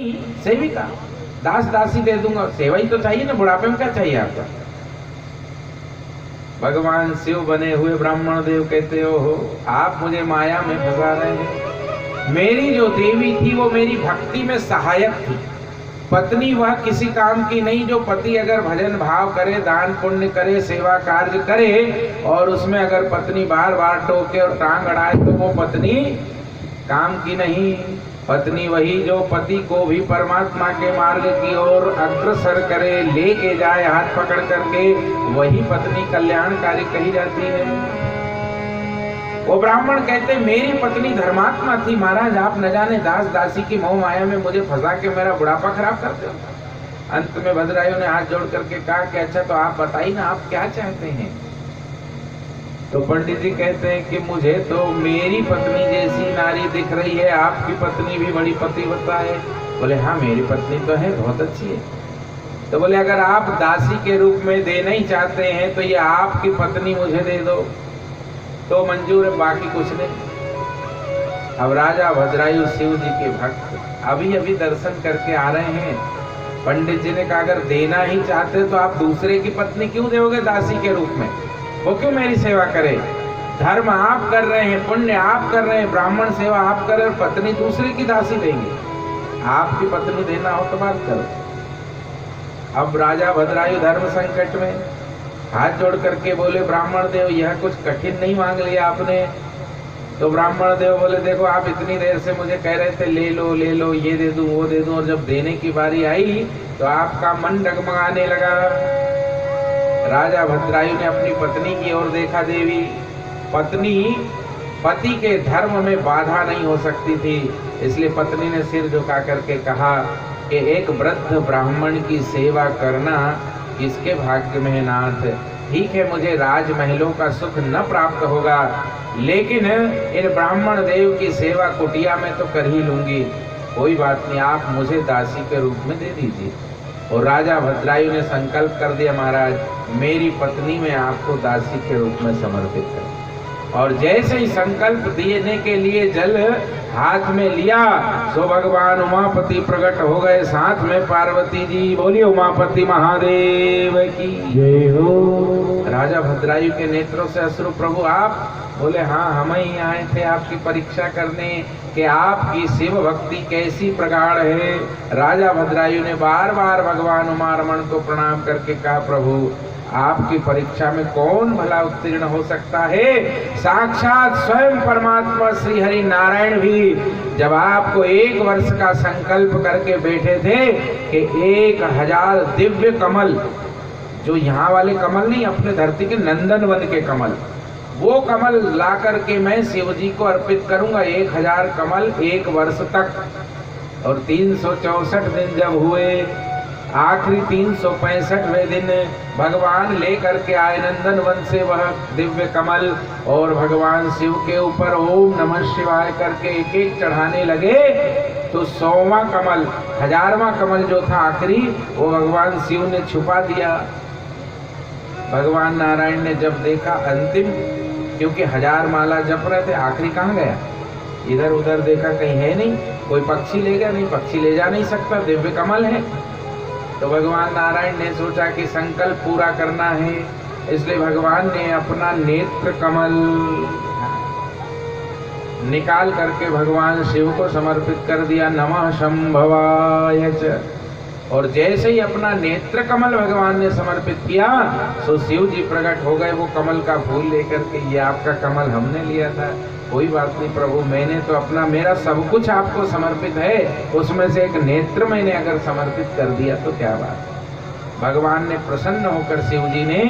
नहीं, सेविका, दास दासी दे दूंगा, सेवा ही तो चाहिए ना, बुढ़ापे में क्या चाहिए आपका। भगवान शिव बने हुए ब्राह्मण देव कहते हो आप मुझे माया में फंसा रहे हैं। मेरी जो देवी थी वो मेरी भक्ति में सहायक थी, पत्नी वह किसी काम की नहीं। जो पति अगर भजन भाव करे, दान पुण्य करे, सेवा कार्य करे और उसमें अगर पत्नी बार बार टोके और टांग अड़ाए तो वो पत्नी काम की नहीं। पत्नी वही जो पति को भी परमात्मा के मार्ग की ओर अग्रसर करे, लेके जाए हाथ पकड़ करके, वही पत्नी कल्याणकारी कही जाती है। वो ब्राह्मण कहते मेरी पत्नी धर्मात्मा थी महाराज, आप न जाने दास दासी की मोह माया में मुझे फंसा के मेरा बुढ़ापा खराब करते हो। अंत में भद्रायु ने हाथ जोड़ करके कहा कि अच्छा तो आप बताइए ना, आप क्या चाहते हैं। तो पंडित जी कहते हैं कि मुझे तो मेरी पत्नी जैसी नारी दिख रही है, आपकी पत्नी भी बड़ी पतिव्रता है। बोले हाँ मेरी पत्नी तो है, बहुत अच्छी है। तो बोले अगर आप दासी के रूप में देना ही चाहते हैं तो ये आपकी पत्नी मुझे दे दो तो मंजूर है, बाकी कुछ नहीं। अब राजा भद्रायु शिव जी के भक्त अभी अभी दर्शन करके आ रहे हैं। पंडित जी ने कहा अगर देना ही चाहते तो आप दूसरे की पत्नी क्यों दोगे दासी के रूप में, वो क्यों मेरी सेवा करे। धर्म आप कर रहे हैं, पुण्य आप कर रहे हैं, ब्राह्मण सेवा आप कर रहे हैं, पत्नी दूसरे की दासी देंगे। आपकी पत्नी देना हो तो बात करो। अब राजा भद्रायु धर्म संकट में हाथ जोड़ करके बोले ब्राह्मण देव यह कुछ कठिन नहीं मांग लिया आपने। तो ब्राह्मण देव बोले देखो आप इतनी देर से मुझे कह रहे थे ले लो, ये दे दूं वो दे दूं, और जब देने की बारी आई तो आपका मन डगमगाने लगा। राजा भद्रायु ने अपनी पत्नी की ओर देखा। देवी पत्नी पति के धर्म में बाधा नहीं हो सकती थी, इसलिए पत्नी ने सिर झुका करके कहा कि एक वृद्ध ब्राह्मण की सेवा करना किसके भाग्य में है नाथ। ठीक है मुझे राजमहलों का सुख न प्राप्त होगा, लेकिन इन ब्राह्मण देव की सेवा कुटिया में तो कर ही लूंगी। कोई बात नहीं, आप मुझे दासी के रूप में दे दीजिए। और राजा भद्रायु ने संकल्प कर दिया महाराज मेरी पत्नी में आपको दासी के रूप में समर्पित कर। और जैसे ही संकल्प देने के लिए जल हाथ में लिया सो भगवान उमापति प्रकट हो गए, साथ में पार्वती जी। बोलिए उमापति महादेव की जय हो। राजा भद्रायु के नेत्रों से अश्रु। प्रभु आप? बोले हाँ हम ही आए थे आपकी परीक्षा करने कि आपकी शिव भक्ति कैसी प्रगाढ़ है। राजा भद्रायु ने बार बार भगवान उमारमण को प्रणाम करके कहा प्रभु आपकी परीक्षा में कौन भला उत्तीर्ण हो सकता है। साक्षात स्वयं परमात्मा श्री हरि नारायण भी जब आपको 1 वर्ष का संकल्प करके बैठे थे कि 1000 दिव्य कमल, जो यहाँ वाले कमल नहीं अपने धरती के नंदनवन के कमल, वो कमल ला करके मैं शिव जी को अर्पित करूंगा। 1000 कमल 1 वर्ष तक। और 364 दिन जब हुए, आखिरी 365वें दिन भगवान लेकर के आए नंदनवन से वह दिव्य कमल, और भगवान शिव के ऊपर ओम नमः शिवाय करके एक एक चढ़ाने लगे। तो 100वां कमल, 1000वां कमल जो था आखिरी, वो भगवान शिव ने छुपा दिया। भगवान नारायण ने जब देखा अंतिम, क्योंकि 1000 माला जप रहे थे, आखिरी कहाँ गया, इधर उधर देखा कहीं है नहीं, कोई पक्षी ले गया नहीं, पक्षी ले जा नहीं सकता, दिव्य कमल है। तो भगवान नारायण ने सोचा कि संकल्प पूरा करना है, इसलिए भगवान ने अपना नेत्र कमल निकाल करके भगवान शिव को समर्पित कर दिया। नमः शंभवाय च। और जैसे ही अपना नेत्र कमल भगवान ने समर्पित किया तो शिव जी प्रकट हो गए वो कमल का फूल लेकर के। ये आपका कमल हमने लिया था। कोई बात नहीं प्रभु, मैंने तो अपना, मेरा सब कुछ आपको समर्पित है, उसमें से एक नेत्र मैंने अगर समर्पित कर दिया तो क्या बात। भगवान ने प्रसन्न होकर शिव जी ने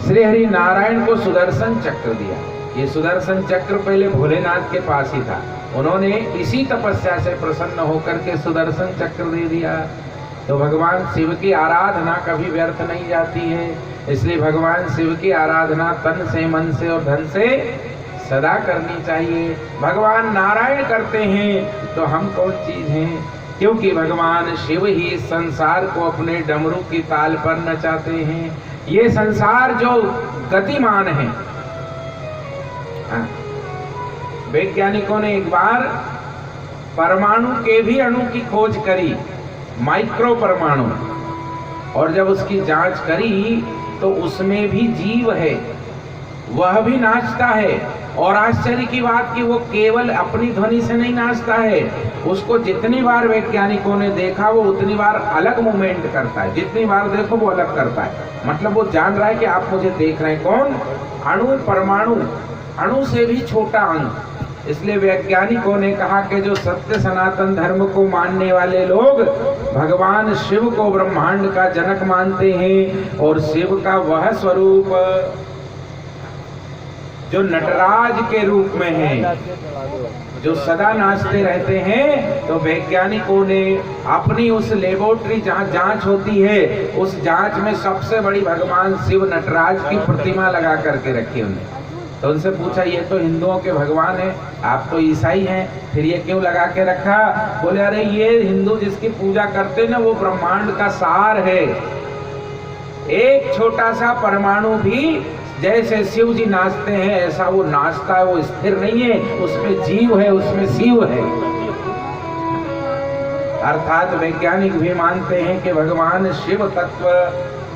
श्री हरि नारायण को सुदर्शन चक्र दिया। ये सुदर्शन चक्र पहले भोलेनाथ के पास ही था, उन्होंने इसी तपस्या से प्रसन्न होकर के सुदर्शन चक्र दे दिया। तो भगवान शिव की आराधना कभी व्यर्थ नहीं जाती है, इसलिए भगवान शिव की आराधना तन से, मन से और धन से सदा करनी चाहिए। भगवान नारायण करते हैं तो हम कौन चीज हैं, क्योंकि भगवान शिव ही संसार को अपने डमरू की ताल पर नचाते हैं। ये संसार जो गतिमान है, वैज्ञानिकों ने एक बार परमाणु के भी अणु की खोज करी, माइक्रो परमाणु, और जब उसकी जांच करी तो उसमें भी जीव है, वह भी नाचता है। और आश्चर्य की बात कि वो केवल अपनी ध्वनि से नहीं नाचता है, उसको जितनी बार वैज्ञानिकों ने देखा वो उतनी बार अलग मूवमेंट करता है, जितनी बार देखो वो अलग करता है। मतलब वो जान रहा है कि आप मुझे देख रहे हैं। कौन? अणु, परमाणु, अणु से भी छोटा अणु। इसलिए वैज्ञानिकों ने कहा कि जो सत्य सनातन धर्म को मानने वाले लोग भगवान शिव को ब्रह्मांड का जनक मानते हैं, और शिव का वह स्वरूप जो नटराज के रूप में है, जो सदा नाचते रहते हैं, तो वैज्ञानिकों ने अपनी उस लेबोरेटरी जहाँ जांच होती है, उस जांच में सबसे बड़ी भगवान शिव नटराज की प्रतिमा लगा करके रखी उन्हें। तो उनसे पूछा, ये तो हिंदुओं के भगवान है, आप तो ईसाई हैं, फिर ये क्यों लगा के रखा? बोले, अरे ये हिंदू जिसकी पूजा करते ना वो ब्रह्मांड का सार है। एक छोटा सा परमाणु भी जैसे शिव जी नाचते हैं ऐसा वो नाचता है, वो स्थिर नहीं है, उसमें जीव है, उसमें शिव है। अर्थात वैज्ञानिक भी मानते हैं कि भगवान शिव तत्व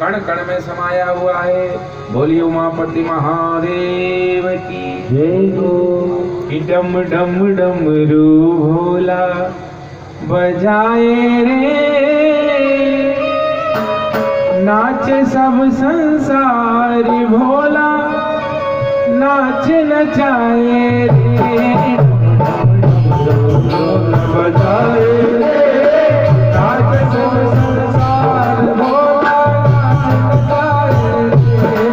कण कण में समाया हुआ है। बोलिए उमापति महादेव की जय हो। कि डम डम डमरू भोला बजाए रे, नाचे सब संसार भोला, नाच नचाए रे, बजाए रे, नाच सब संसार भोला, नाच नचाए रे,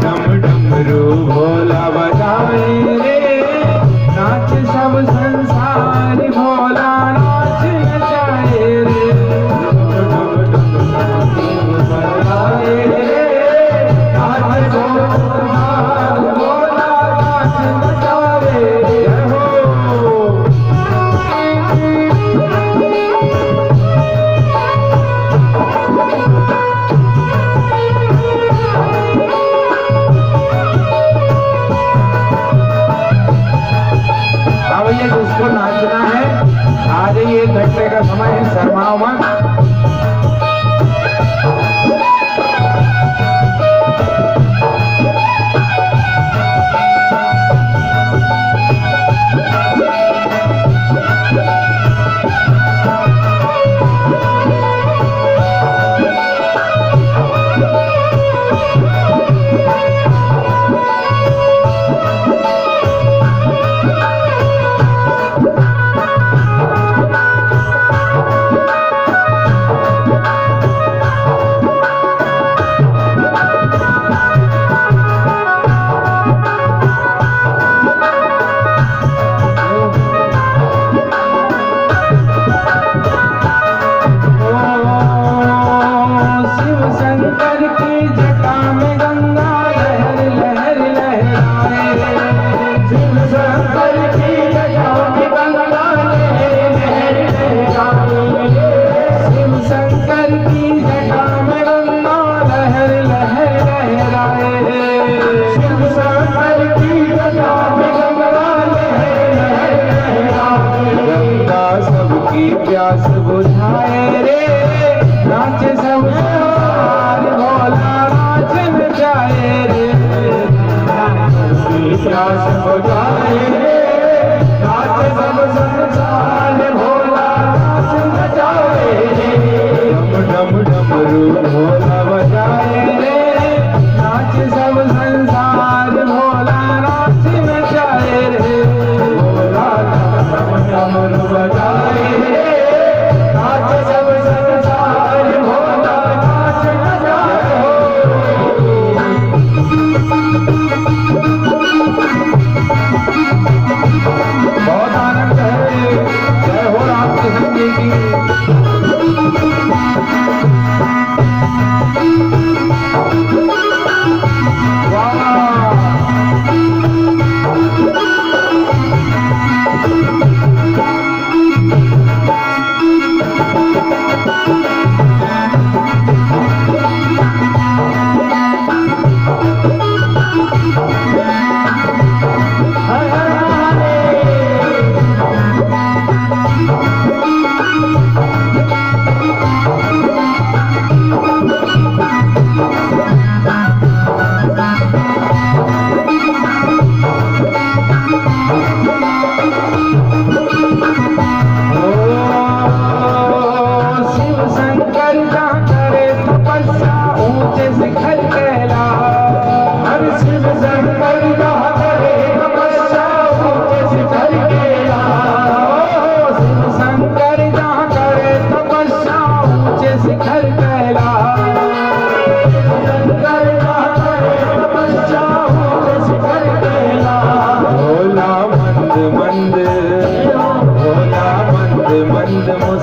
डम डमरू भोला बजाए रे, नाच सब संसार भोला, नाच नचाए रे। जिसको नाचना है आ जाइए, 1 घंटे का समय है, शर्माओ मत। प्यास बुझाए रे, नाच सब संसार भोला, नाच नचाए रे, प्यास बुझाए रे, नाच सब संसार भोला, नाच नचाए रे, डम डमरू भोला बजाए रे, नाच सब संसार भोला, नाच नचाए रे, भोला डम डमरू बजाए रे, नाच सब संसार भोला, नाच नचाए हो। बहुत आनंद है, जय हो रामकृष्ण जी की।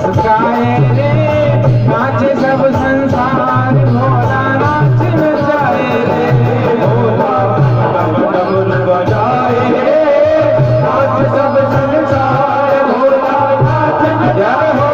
मुस्काए रे, नाचे सब संसार, भोला नाच नचाए रे, भोला डमरू बजाए रे, नाच सब संसार, भोला नाच नचाए हो।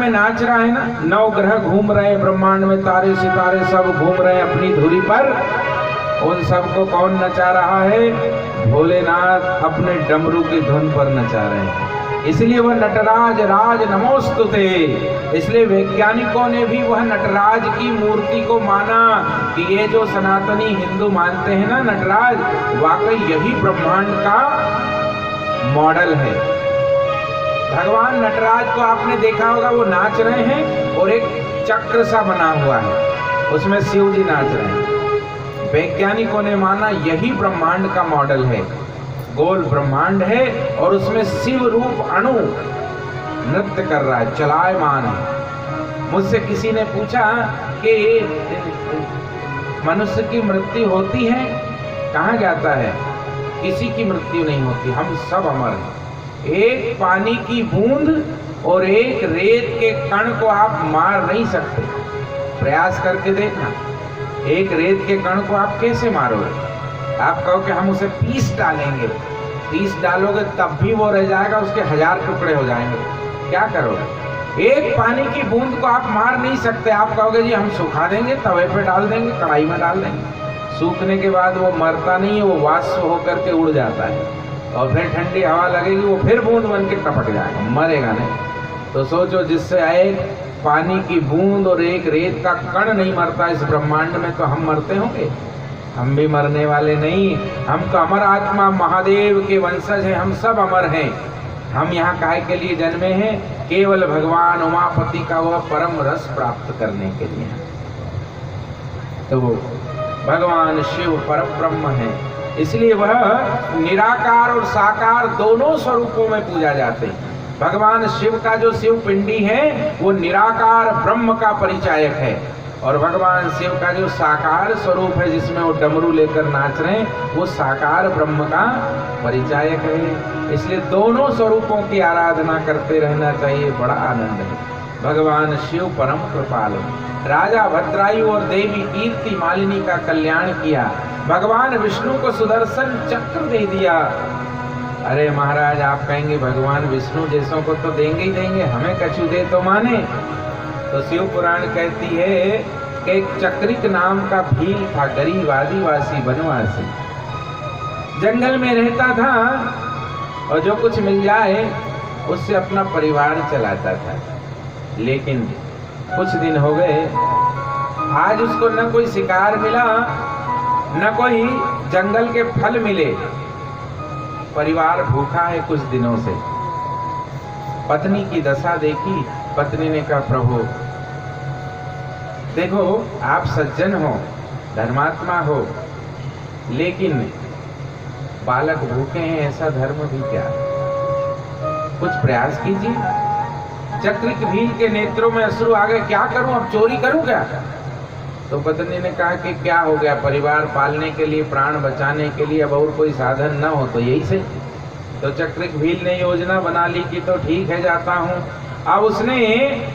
नाच रहा है ना, नौ ग्रह घूम रहे हैं ब्रह्मांड में, तारे सितारे सब घूम रहे हैं अपनी धुरी पर, उन सबको कौन नचा रहा है? भोलेनाथ अपने डमरू की धुन पर नचा रहे हैं। इसलिए वह नटराज राज नमोस्तुते। इसलिए वैज्ञानिकों ने भी वह नटराज की मूर्ति को माना कि ये जो सनातनी हिंदू मानते हैं ना नटराज, वाकई यही ब्रह्मांड का मॉडल है। भगवान नटराज को आपने देखा होगा, वो नाच रहे हैं और एक चक्र सा बना हुआ है, उसमें शिव जी नाच रहे हैं। वैज्ञानिकों ने माना यही ब्रह्मांड का मॉडल है, गोल ब्रह्मांड है और उसमें शिव रूप अणु नृत्य कर रहा है, चलायमान है। मुझसे किसी ने पूछा कि मनुष्य की मृत्यु होती है, कहाँ जाता है? किसी की मृत्यु नहीं होती, हम सब अमर हैं। एक पानी की बूंद और एक रेत के कण को आप मार नहीं सकते, प्रयास करके देखना। एक रेत के कण को आप कैसे मारोगे? आप कहो कि हम उसे पीस डालेंगे, पीस डालोगे तब भी वो रह जाएगा, उसके 1000 टुकड़े हो जाएंगे, क्या करोगे? एक पानी की बूंद को आप मार नहीं सकते। आप कहोगे जी हम सुखा देंगे, तवे पे डाल देंगे, कढ़ाई में डाल देंगे, सूखने के बाद वो मरता नहीं है, वो वाष्प होकर के उड़ जाता है और फिर ठंडी हवा लगेगी, वो फिर बूंद बन के टपक जाएगा, मरेगा नहीं। तो सोचो, जिससे एक पानी की बूंद और एक रेत का कण नहीं मरता इस ब्रह्मांड में, तो हम मरते होंगे? हम भी मरने वाले नहीं, हम तो अमर आत्मा महादेव के वंशज हैं, हम सब अमर हैं। हम यहाँ काहे के लिए जन्मे हैं? केवल भगवान उमापति का वह परम रस प्राप्त करने के लिए। तो भगवान शिव परब्रह्म है, इसलिए वह निराकार और साकार दोनों स्वरूपों में पूजा जाते हैं। भगवान शिव का जो शिव पिंडी है वो निराकार ब्रह्म का परिचायक है, और भगवान शिव का जो साकार स्वरूप है जिसमें वो डमरू लेकर नाच रहे हैं वो साकार ब्रह्म का परिचायक है। इसलिए दोनों स्वरूपों की आराधना करते रहना चाहिए, बड़ा आनंद है। भगवान शिव परम कृपालु, राजा भद्रायु और देवी कीर्ति मालिनी का कल्याण किया, भगवान विष्णु को सुदर्शन चक्र दे दिया। अरे महाराज, आप कहेंगे भगवान विष्णु जैसों को तो देंगे ही देंगे, हमें कछु दे तो माने। तो शिव पुराण कहती है कि एक चक्रिक नाम का भील था, गरीब आदिवासी वनवासी, जंगल में रहता था और जो कुछ मिल जाए उससे अपना परिवार चलाता था। लेकिन कुछ दिन हो गए, आज उसको न कोई शिकार मिला न कोई जंगल के फल मिले, परिवार भूखा है कुछ दिनों से। पत्नी की दशा देखी, पत्नी ने कहा प्रभु देखो आप सज्जन हो, धर्मात्मा हो, लेकिन बालक भूखे हैं, ऐसा धर्म भी क्या, कुछ प्रयास कीजिए। चक्रिक भील के नेत्रों में अश्रु आ गए, क्या करूं, अब चोरी करूं क्या? तो पत्नी ने कहा कि क्या हो गया, परिवार पालने के लिए, प्राण बचाने के लिए अब और कोई साधन न हो तो यही से। तो चक्रिक भील ने योजना बना ली कि तो ठीक है जाता हूं। अब उसने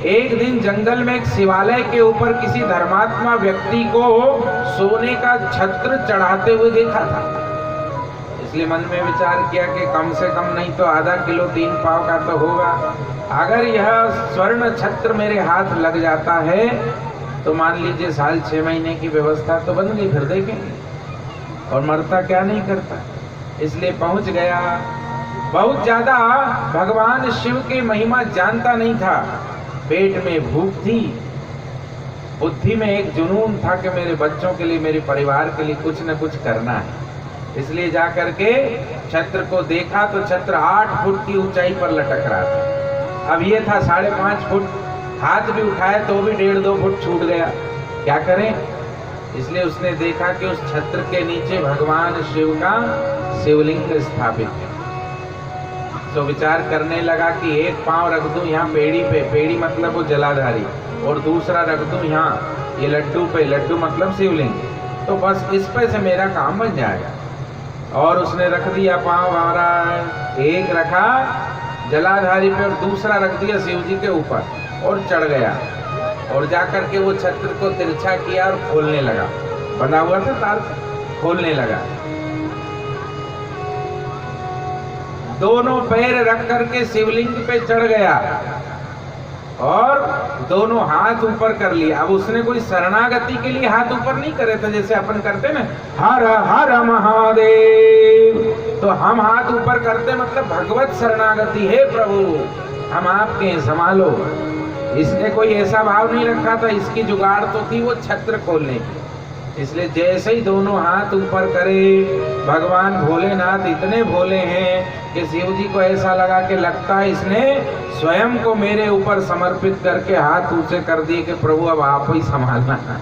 एक दिन जंगल में एक शिवालय के ऊपर किसी धर्मात्मा व्यक्ति को सोने का छत्र चढ़ाते हुए देखा था। इसलिए मन में विचार किया कि कम से कम नहीं तो आधा किलो 3 पाव का तो होगा। अगर यह स्वर्ण छत्र मेरे हाथ लग जाता है तो मान लीजिए 6 महीने की व्यवस्था तो बन गई, फिर देखेंगे, और मरता क्या नहीं करता। इसलिए पहुंच गया। बहुत ज्यादा भगवान शिव की महिमा जानता नहीं था, पेट में भूख थी, बुद्धि में एक जुनून था कि मेरे बच्चों के लिए, मेरे परिवार के लिए कुछ न कुछ करना है। इसलिए जाकर के छत्र को देखा तो छत्र 8 फुट की ऊंचाई पर लटक रहा था। अब ये था 5.5 फुट, हाथ भी उठाए तो भी 1.5-2 फुट छूट गया, क्या करें? इसलिए उसने देखा कि उस छत्र के नीचे भगवान शिव का शिवलिंग स्थापित है। तो विचार करने लगा कि एक पांव रख दूं यहाँ पेड़ी पे, पेड़ी मतलब वो जलाधारी, और दूसरा रख दूं यहाँ ये लड्डू पे, लड्डू मतलब शिवलिंग, तो बस इस पे से मेरा काम बन जाएगा। और उसने रख दिया पांव महाराज, एक रखा जलाधारी पे और दूसरा रख दिया शिव जी के ऊपर और चढ़ गया, और जाकर के वो छत्र को तिरछा किया और खोलने लगा, बंधा हुआ था तार से, खोलने लगा। दोनों पैर रख करके शिवलिंग पे चढ़ गया और दोनों हाथ ऊपर कर लिए। अब उसने कोई शरणागति के लिए हाथ ऊपर नहीं करे थे जैसे अपन करते ना, हर हर महादेव, तो हम हाथ ऊपर करते मतलब भगवत शरणागति, है प्रभु हम आपके हैं, संभालो। इसने कोई ऐसा भाव नहीं रखा था, इसकी जुगाड़ तो थी वो छत्र खोलने की। इसलिए जैसे ही दोनों हाथ ऊपर करे, भगवान भोलेनाथ इतने भोले हैं कि शिव जी को ऐसा लगा कि लगता है इसने स्वयं को मेरे ऊपर समर्पित करके हाथ ऊंचे कर दिए कि प्रभु अब आप ही संभालना।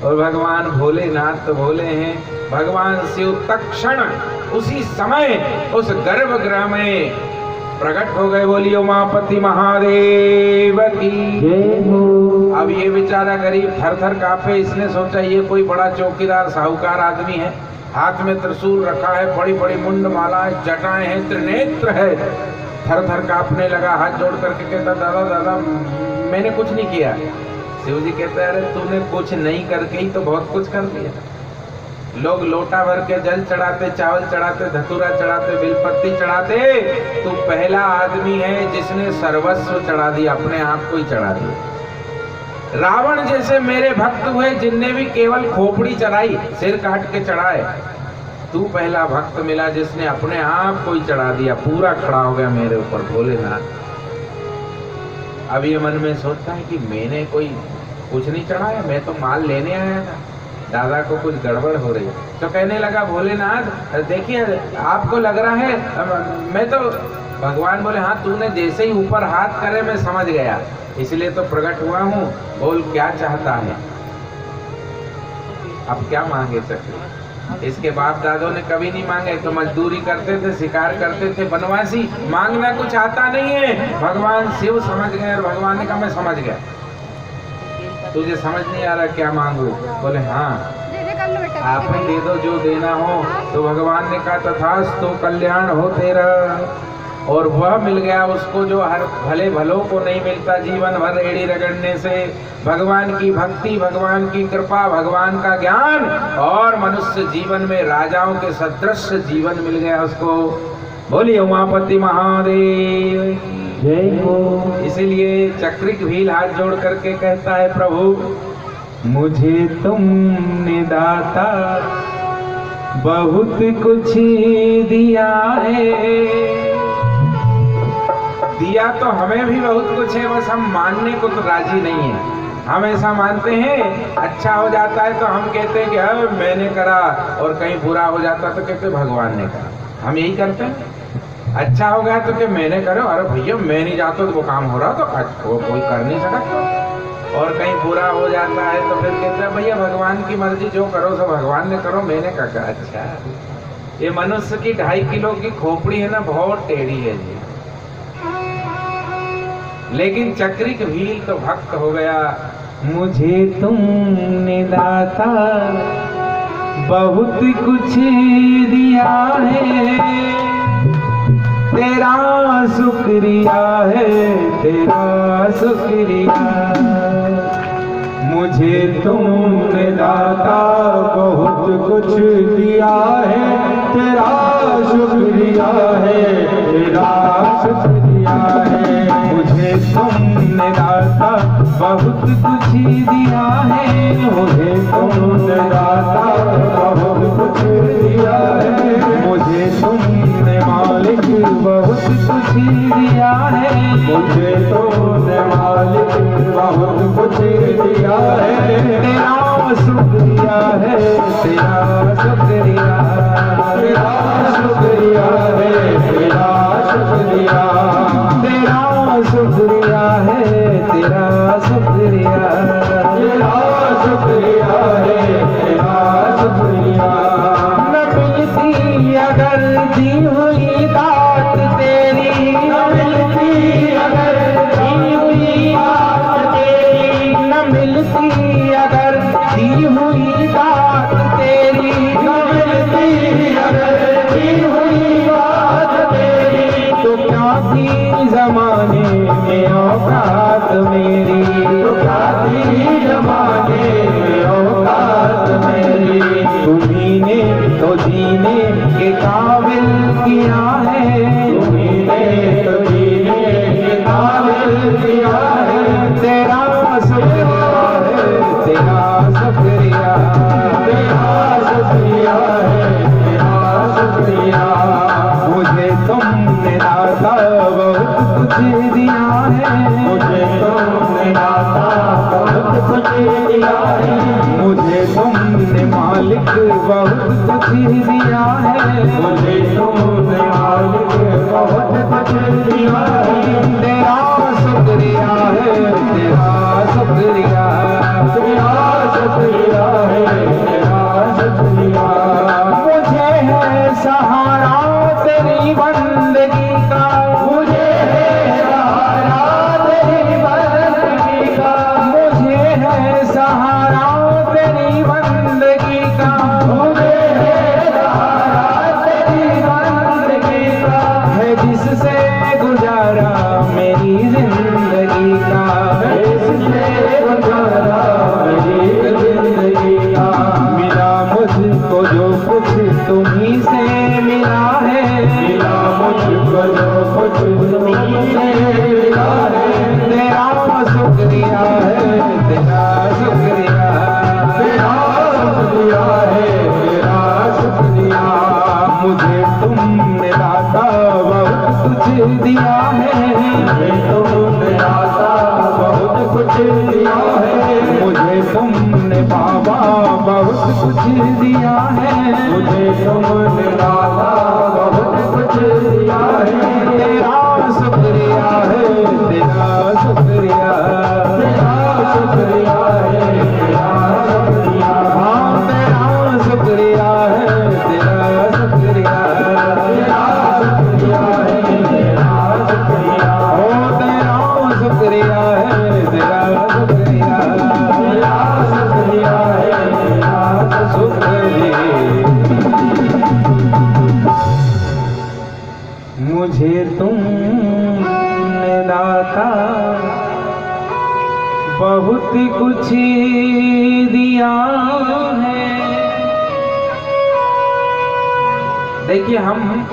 और भगवान भोलेनाथ तो भोले हैं, भगवान शिव तत्क्षण उसी समय उस गर्भगृह में प्रकट हो गए। बोलिए उमापति महादेव की जय हो। अब ये बेचारा गरीब थर थर कांपे। इसने सोचा ये कोई बड़ा चौकीदार साहूकार आदमी है, हाथ में त्रिशूल रखा है, बड़ी बड़ी मुंड मालाएं, जटाएं हैं, त्रिनेत्र है। थर थर कांपने लगा, हाथ जोड़ करके कहता दादा दादा मैंने कुछ नहीं किया। शिव जी कहते हैं अरे तूने कुछ नहीं करके ही तो बहुत कुछ कर दिया। लोग लोटा भर के जल चढ़ाते, चावल चढ़ाते, धतूरा चढ़ाते, बेलपत्ती चढ़ाते, तू पहला आदमी है जिसने सर्वस्व चढ़ा दिया, अपने आप को ही चढ़ा दिया। रावण जैसे मेरे भक्त हुए जिनने भी केवल खोपड़ी चढ़ाई, सिर काट के चढ़ाए, तू पहला भक्त मिला जिसने अपने आप को ही चढ़ा दिया, पूरा खड़ा हो गया मेरे ऊपर भोलेनाथ। अब ये मन में सोचता है कि मैंने कोई कुछ नहीं चढ़ाया, मैं तो माल लेने आया था, दादा को कुछ गड़बड़ हो रही है। तो कहने लगा भोलेनाथ देखिए आपको लग रहा है मैं तो, भगवान बोले हाँ तूने जैसे ही ऊपर हाथ करे मैं समझ गया, इसलिए तो प्रकट हुआ हूँ, बोल क्या चाहता है। अब क्या मांगे चक्री। इसके बाप दादों ने कभी नहीं मांगे, तो मजदूरी करते थे, शिकार करते थे, बनवासी, मांगना कुछ आता नहीं है। भगवान शिव समझ गए और भगवान ने कहा मैं समझ गया, तुझे समझ नहीं आ रहा क्या मांगू। बोले हाँ आप ही दे दो जो देना हो। तो भगवान ने कहा तथास्तु कल्याण हो तेरा। और वह मिल गया उसको जो हर भले भलों को नहीं मिलता जीवन भर एड़ी रगड़ने से। भगवान की भक्ति, भगवान की कृपा, भगवान का ज्ञान, और मनुष्य जीवन में राजाओं के सदृश जीवन मिल गया उसको। बोलिए उमापति महादेव जय हो। इसीलिए चक्रिक भील हाथ जोड़ करके कहता है प्रभु मुझे तुमने दाता बहुत कुछ दिया है। दिया तो हमें भी बहुत कुछ है, बस हम मानने को तो राजी नहीं है। हम ऐसा मानते हैं, अच्छा हो जाता है तो हम कहते हैं कि अब मैंने करा, और कहीं बुरा हो जाता तो कहते भगवान ने करा। हम यही करते हैं। अच्छा हो गया तो कि मैंने करो, अरे भैया मैं नहीं जाता तो वो काम हो रहा तो वो कोई कर नहीं सकता। और कहीं बुरा हो जाता है तो फिर कहते हैं भैया भगवान की मर्जी, जो करो सब भगवान ने करो, मैंने कहा। अच्छा, ये मनुष्य की 2.5 किलो की खोपड़ी है ना, बहुत टेढ़ी है जी। लेकिन चक्रिक भील तो भक्त हो गया। मुझे तुमने दाता बहुत कुछ दिया है, तेरा शुक्रिया है, तेरा शुक्रिया। मुझे तुमने दाता बहुत कुछ दिया है, तेरा शुक्रिया है, तेरा शुक्रिया है। मुझे तुमने दाता बहुत कुछ दिया है, मुझे तुमने दाता बहुत कुछ दिया है। मुझे तुमने मालिक बहुत कुछ दिया है, मुझे तुमने मालिक बहुत कुछ दिया है। तेरा शुक्रिया है, तेरा शुक्रिया, तेरा शुक्रिया है, तेरा शुक्रिया, तेरा शुक्रिया है, तेरा शुक्रिया, तेरा शुक्रिया है, तेरा शुक्रिया। न मिलती अगर दी हुई दात तेरी, न मिलती अगर दी हुई दात तेरी, न मिलती अगर दी हुई दात तेरी, न मिलती अगर दी हुई बात तेरी, तो क्या थी जमाने में औकात मेरी, तो क्या थी जमाने में औकात मेरी। तुम्ही ने तो जीने के काबिल किया है, तुम्ही ने तो जीने के काबिल किया है। तेरा शुक्रिया है, तेरा शुक्रिया, तेरा शुक्रिया है, तेरा शुक्रिया। मुझे तुमने दाता बहुत कुछ दिया है, मुझे तुमने दाता बहुत कुछ दिया है। मुझे तुमने मालिक बहुत कुछ दिया है, मुझे तुमने मालिक बहुत कुछ दिया है। तेरा शुक्रिया है, तेरा शुक्रिया, तेरा शुक्रिया है, तेरा शुक्रिया। मुझे है सहारा तेरी बंदगी का, मुझे है सहारा तेरी बंदगी का, मुझे है सहारा तेरी बंदगी का, मुझे है सहारा तेरी बंदगी का। है जिससे गुजारा मेरी जिंदगी का, है जिससे गुजारा मेरी जिंदगी का। मिला मुझको जो कुछ तुम्ही से मिला है, मिला मुझको जो कुछ तुम्ही से मिला है। तेरा शुक्रिया है, तेरा शुक्रिया, तेरा शुक्रिया है, तेरा शुक्रिया। मुझे तुमने दाता बहुत कुछ दिया है, मुझे तुमने दाता बहुत कुछ दिया है। मुझे तुमने बाबा बहुत कुछ दिया है, मुझे तुमने दाता बहुत कुछ दिया है। तेरा शुक्रिया है, तेरा शुक्रिया, तेरा शुक्रिया है, तेरा शुक्रिया। हाँ कुछ दिया है। देखिए, हम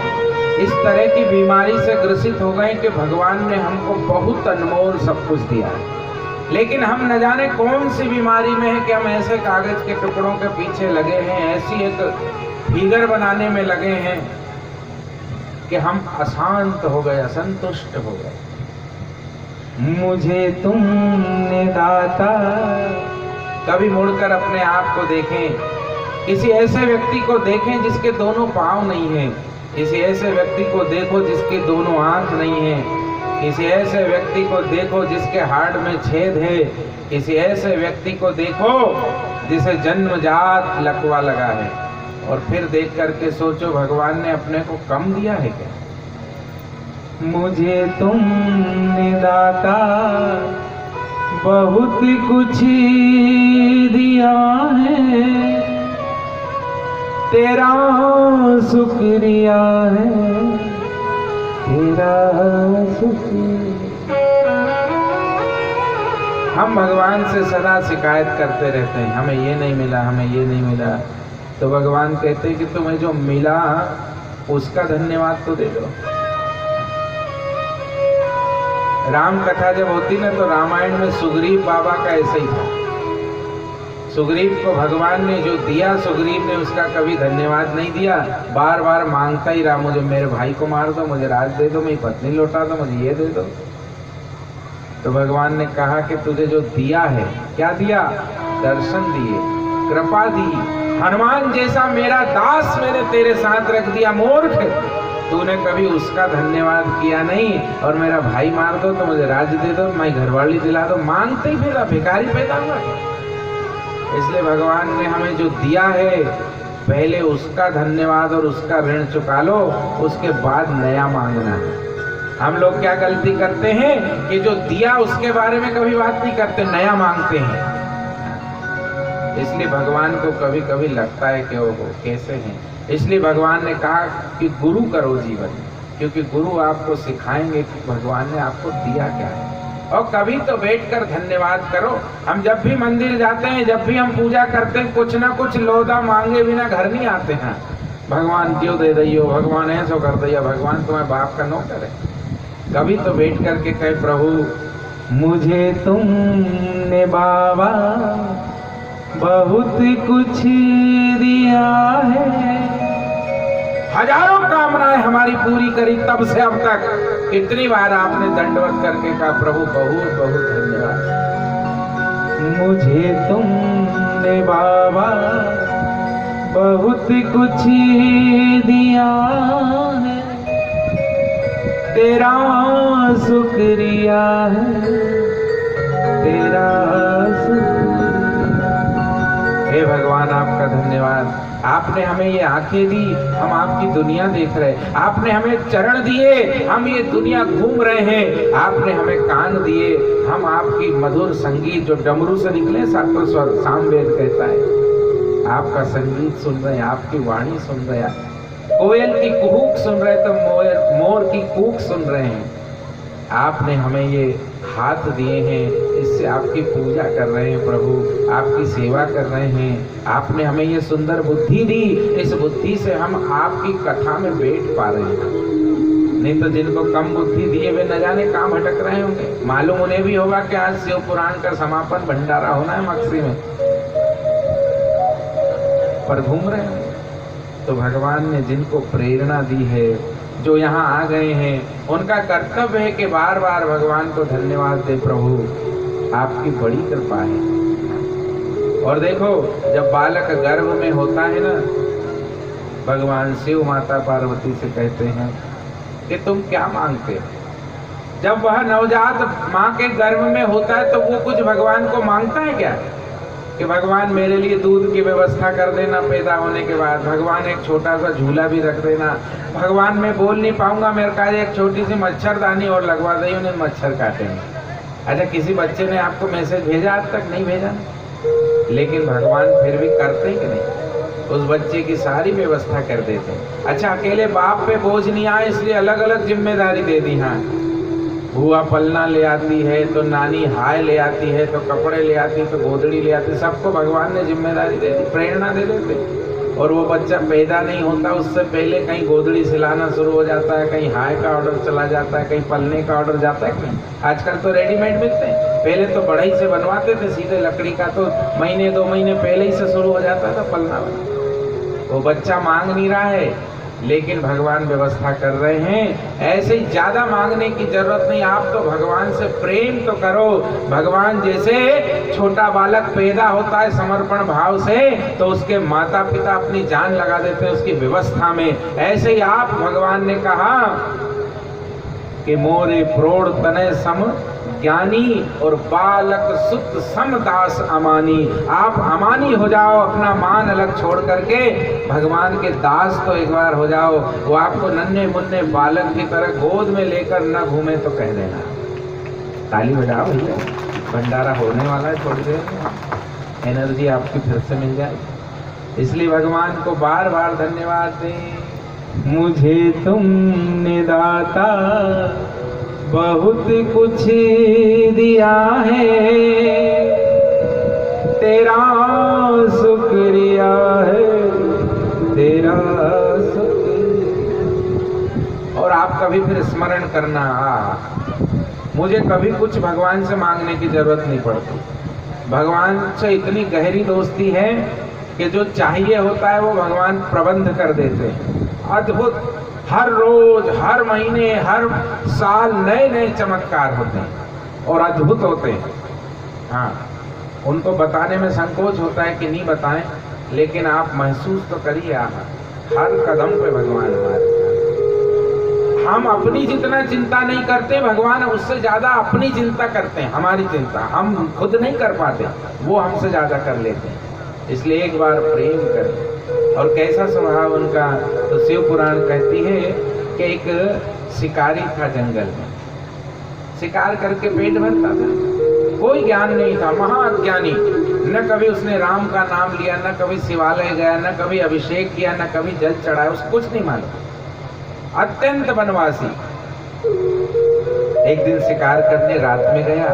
इस तरह की बीमारी से ग्रसित हो गए कि भगवान ने हमको बहुत अनमोल सब कुछ दिया है, लेकिन हम न जाने कौन सी बीमारी में है कि हम ऐसे कागज के टुकड़ों के पीछे लगे हैं, ऐसी एक फिगर बनाने में लगे हैं कि हम अशांत हो गए, असंतुष्ट हो गए। मुझे तुमने दाता, कभी मुड़कर अपने आप को देखें, किसी ऐसे व्यक्ति को देखें जिसके दोनों पांव नहीं हैं, किसी ऐसे व्यक्ति को देखो जिसके दोनों आंख नहीं है, किसी ऐसे व्यक्ति को देखो जिसके हार्ट में छेद है, किसी ऐसे व्यक्ति को देखो जिसे जन्मजात लकवा लगा है, और फिर देख करके सोचो भगवान ने अपने को कम दिया है क्या? मुझे तुमने दाता बहुत कुछ दिया है, तेरा शुक्रिया है, तेरा शुक्रिया। हम भगवान से सदा शिकायत करते रहते हैं, हमें ये नहीं मिला, हमें ये नहीं मिला। तो भगवान कहते हैं कि तुम्हें जो मिला उसका धन्यवाद तो दे दो। राम कथा जब होती ना, तो रामायण में सुग्रीव बाबा का ऐसा ही था। सुग्रीव को भगवान ने जो दिया, सुग्रीव ने उसका कभी धन्यवाद नहीं दिया, बार बार मांगता ही रहा, मुझे मेरे भाई को मार दो, मुझे राज दे दो, मेरी पत्नी लौटा दो, मुझे ये दे दो। तो भगवान ने कहा कि तुझे जो दिया है, क्या दिया? दर्शन दिए, कृपा दी, हनुमान जैसा मेरा दास मैंने तेरे साथ रख दिया। मूर्ख, तूने कभी उसका धन्यवाद किया नहीं, और मेरा भाई मार दो तो मुझे राज्य दे दो, मैं घरवाली दिला दो, मांगते ही फिर भिखारी पैदा हुआ। इसलिए भगवान ने हमें जो दिया है, पहले उसका धन्यवाद और उसका ऋण चुका लो, उसके बाद नया मांगना है। हम लोग क्या गलती करते हैं कि जो दिया उसके बारे में कभी बात नहीं करते, नया मांगते हैं। इसलिए भगवान को कभी कभी लगता है कि वो कैसे हैं। इसलिए भगवान ने कहा कि गुरु करो जीवन, क्योंकि गुरु आपको सिखाएंगे कि भगवान ने आपको दिया क्या है। और कभी तो बैठकर धन्यवाद करो। हम जब भी मंदिर जाते हैं, जब भी हम पूजा करते हैं, कुछ ना कुछ लौदा मांगे बिना घर नहीं आते हैं। भगवान क्यों दे दियो, भगवान ऐसा कर दिया, भगवान तुम्हें बाप का नौकर है। कभी तो बैठ करके कहे, प्रभु मुझे तुमने बाबा बहुत कुछ दिया है। हजारों कामनाएं हमारी पूरी करी, तब से अब तक कितनी बार आपने दंडवत करके कहा, प्रभु बहुत बहुत धन्यवाद। मुझे तुमने बाबा बहुत कुछ दिया है, तेरा शुक्रिया है, तेरा शुक्रिया। हे भगवान, आपका धन्यवाद। आपने हमें ये आंखें दी, हम आपकी दुनिया देख रहे हैं। आपने हमें चरण दिए, हम ये दुनिया घूम रहे हैं। आपने हमें कान दिए, हम आपकी मधुर संगीत जो डमरू से निकले, सातों स्वर सामवेद कहता है, आपका संगीत सुन रहे हैं, आपकी वाणी सुन रहे हैं। कोयल की कुहूक सुन रहे तो मोर की कूक सुन रहे हैं। आपने हमें ये हाथ दिए हैं, इससे आपकी पूजा कर रहे हैं प्रभु, आपकी सेवा कर रहे हैं। आपने हमें ये सुंदर बुद्धि दी, इस बुद्धि से हम आपकी कथा में बैठ पा रहे हैं। नहीं तो जिनको कम बुद्धि दिए वे न जाने कहाँ भटक रहे होंगे। मालूम उन्हें भी होगा कि आज शिव पुराण का समापन भंडारा होना है मक्सी में, पर घूम रहे हैं। तो भगवान ने जिनको प्रेरणा दी है, जो यहाँ आ गए हैं, उनका कर्तव्य है कि बार बार भगवान को धन्यवाद दे, प्रभु आपकी बड़ी कृपा है। और देखो, जब बालक गर्भ में होता है ना, भगवान शिव माता पार्वती से कहते हैं कि तुम क्या मांगते हो। जब वह नवजात माँ के गर्भ में होता है तो वो कुछ भगवान को मांगता है क्या कि भगवान मेरे लिए दूध की व्यवस्था कर देना, पैदा होने के बाद भगवान एक छोटा सा झूला भी रख देना, भगवान मैं बोल नहीं पाऊंगा, मेरे का एक छोटी सी मच्छरदानी और लगवा दी, उन्हें मच्छर काटेंगे। अच्छा, किसी बच्चे ने आपको मैसेज भेजा? आज तक नहीं भेजा, लेकिन भगवान फिर भी करते हैं कि नहीं, उस बच्चे की सारी व्यवस्था कर देते हैं। अच्छा, अकेले बाप पे बोझ नहीं आए इसलिए अलग अलग जिम्मेदारी दे दी। हाँ, बुआ पलना ले आती है, तो नानी हाय ले आती है, तो कपड़े ले आती है, तो गोदड़ी ले आती है। सबको भगवान ने जिम्मेदारी दे दी, प्रेरणा दे देते। और वो बच्चा पैदा नहीं होता उससे पहले कहीं गोदड़ी सिलाना शुरू हो जाता है, कहीं हाय का ऑर्डर चला जाता है, कहीं पलने का ऑर्डर जाता है। कहीं आजकल तो रेडीमेड मिलते हैं, पहले तो बढ़ई से बनवाते थे सीधे लकड़ी का, तो महीने 2 महीने पहले ही से शुरू हो जाता था पलना। वो बच्चा मांग नहीं रहा है, लेकिन भगवान व्यवस्था कर रहे हैं। ऐसे ही ज्यादा मांगने की जरूरत नहीं, आप तो भगवान से प्रेम तो करो। भगवान जैसे छोटा बालक पैदा होता है समर्पण भाव से, तो उसके माता पिता अपनी जान लगा देते हैं उसकी व्यवस्था में। ऐसे ही आप, भगवान ने कहा कि मोरे प्रोढ़ तनय सम ज्ञानी और बालक सुत सम दास अमानी। आप अमानी हो जाओ, अपना मान अलग छोड़ करके भगवान के दास तो एक बार हो जाओ। वो आपको नन्हे मुन्ने बालक की तरह गोद में लेकर न घूमे तो कह देना। ताली बजाओ भैया, भंडारा होने वाला है, थोड़ी देर में एनर्जी आपकी फिर से मिल जाए। इसलिए भगवान को बार बार धन्यवाद दें। मुझे तुमने दाता बहुत कुछ दिया है, तेरा शुक्रिया है, तेरा शुक्रिया। और आप कभी फिर स्मरण करना, मुझे कभी कुछ भगवान से मांगने की जरूरत नहीं पड़ती। भगवान से इतनी गहरी दोस्ती है कि जो चाहिए होता है वो भगवान प्रबंध कर देते हैं। अद्भुत, हर रोज, हर महीने, हर साल नए नए चमत्कार होते हैं और अद्भुत होते हैं। हाँ, उनको बताने में संकोच होता है कि नहीं बताएं, लेकिन आप महसूस तो करिए, हर कदम पे भगवान हमारे साथ। हम अपनी जितना चिंता नहीं करते, भगवान उससे ज्यादा अपनी चिंता करते हैं। हमारी चिंता हम खुद नहीं कर पाते, वो हमसे ज्यादा कर लेते हैं। इसलिए एक बार प्रेम करें। और कैसा स्वभाव उनका, तो शिव पुराण कहती है कि एक शिकारी था जंगल में, शिकार करके पेट भरता था, कोई ज्ञान नहीं था, महाअज्ञानी। न कभी उसने राम का नाम लिया, न कभी शिवालय गया, न कभी अभिषेक किया, न कभी जल चढ़ाया, उसको कुछ नहीं मालूम, अत्यंत वनवासी। एक दिन शिकार करने रात में गया,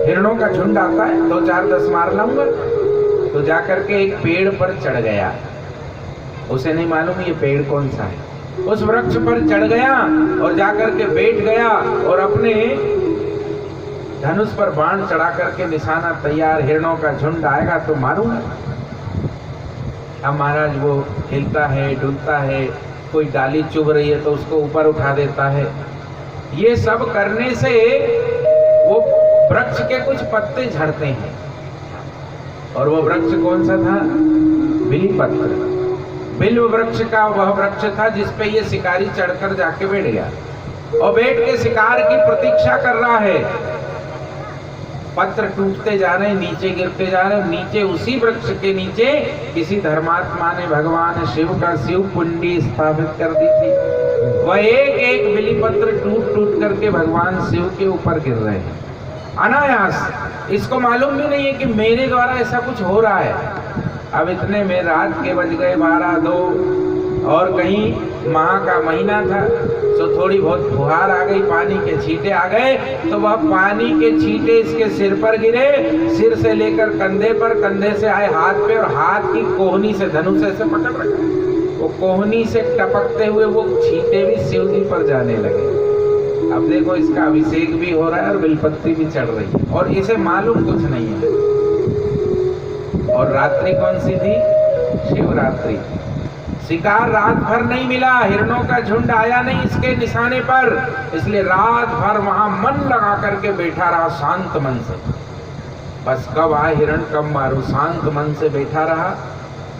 हिरणों का झुंड आता है, 2-4-10 मार लाऊंगा, तो जाकर के एक पेड़ पर चढ़ गया। उसे नहीं मालूम ये पेड़ कौन सा है। उस वृक्ष पर चढ़ गया और जाकर के बैठ गया और अपने धनुष पर बाण चढ़ा करके निशाना तैयार, हिरणों का झुंड आएगा तो मारूंगा। अब महाराज वो हिलता है, डुलता है, कोई डाली चुभ रही है तो उसको ऊपर उठा देता है। ये सब करने से वो वृक्ष के कुछ पत्ते झड़ते हैं, और वो वृक्ष कौन सा था? बिलीपत्र, बिल्व वृक्ष का वह वृक्ष था जिस पे ये शिकारी चढ़कर जाके बैठ गया और बैठ के शिकार की प्रतीक्षा कर रहा है। पत्र टूटते जा रहे हैं, नीचे गिरते जा रहे हैं। नीचे उसी वृक्ष के नीचे किसी धर्मात्मा ने भगवान शिव का शिव कुंडी स्थापित कर दी थी। वह एक एक बिलीपत्र टूट टूट करके भगवान शिव के ऊपर गिर रहे हैं अनायास। इसको मालूम भी नहीं है कि मेरे द्वारा ऐसा कुछ हो रहा है। अब इतने में रात के बज गए 12-2 और कहीं माह का महीना था, तो थोड़ी बहुत फुहार आ गई, पानी के छींटे आ गए, तो वह पानी के छींटे इसके सिर पर गिरे, सिर से लेकर कंधे पर, कंधे से आए हाथ पे, और हाथ की कोहनी से धनुष से पकड़ रखा। वो कोहनी से टपकते हुए वो छींटे भी शिव जी पर जाने लगे। अब देखो, इसका अभिषेक भी हो रहा है और बिलपत्ती भी चढ़ रही है, और इसे मालूम कुछ नहीं है। और रात्रि कौन सी थी? शिवरात्रि। शिकार रात भर नहीं मिला, हिरणों का झुंड आया नहीं इसके निशाने पर, इसलिए रात भर वहां मन लगा करके बैठा रहा शांत मन से। बस कब आए हिरण कब मारू, शांत मन से बैठा रहा।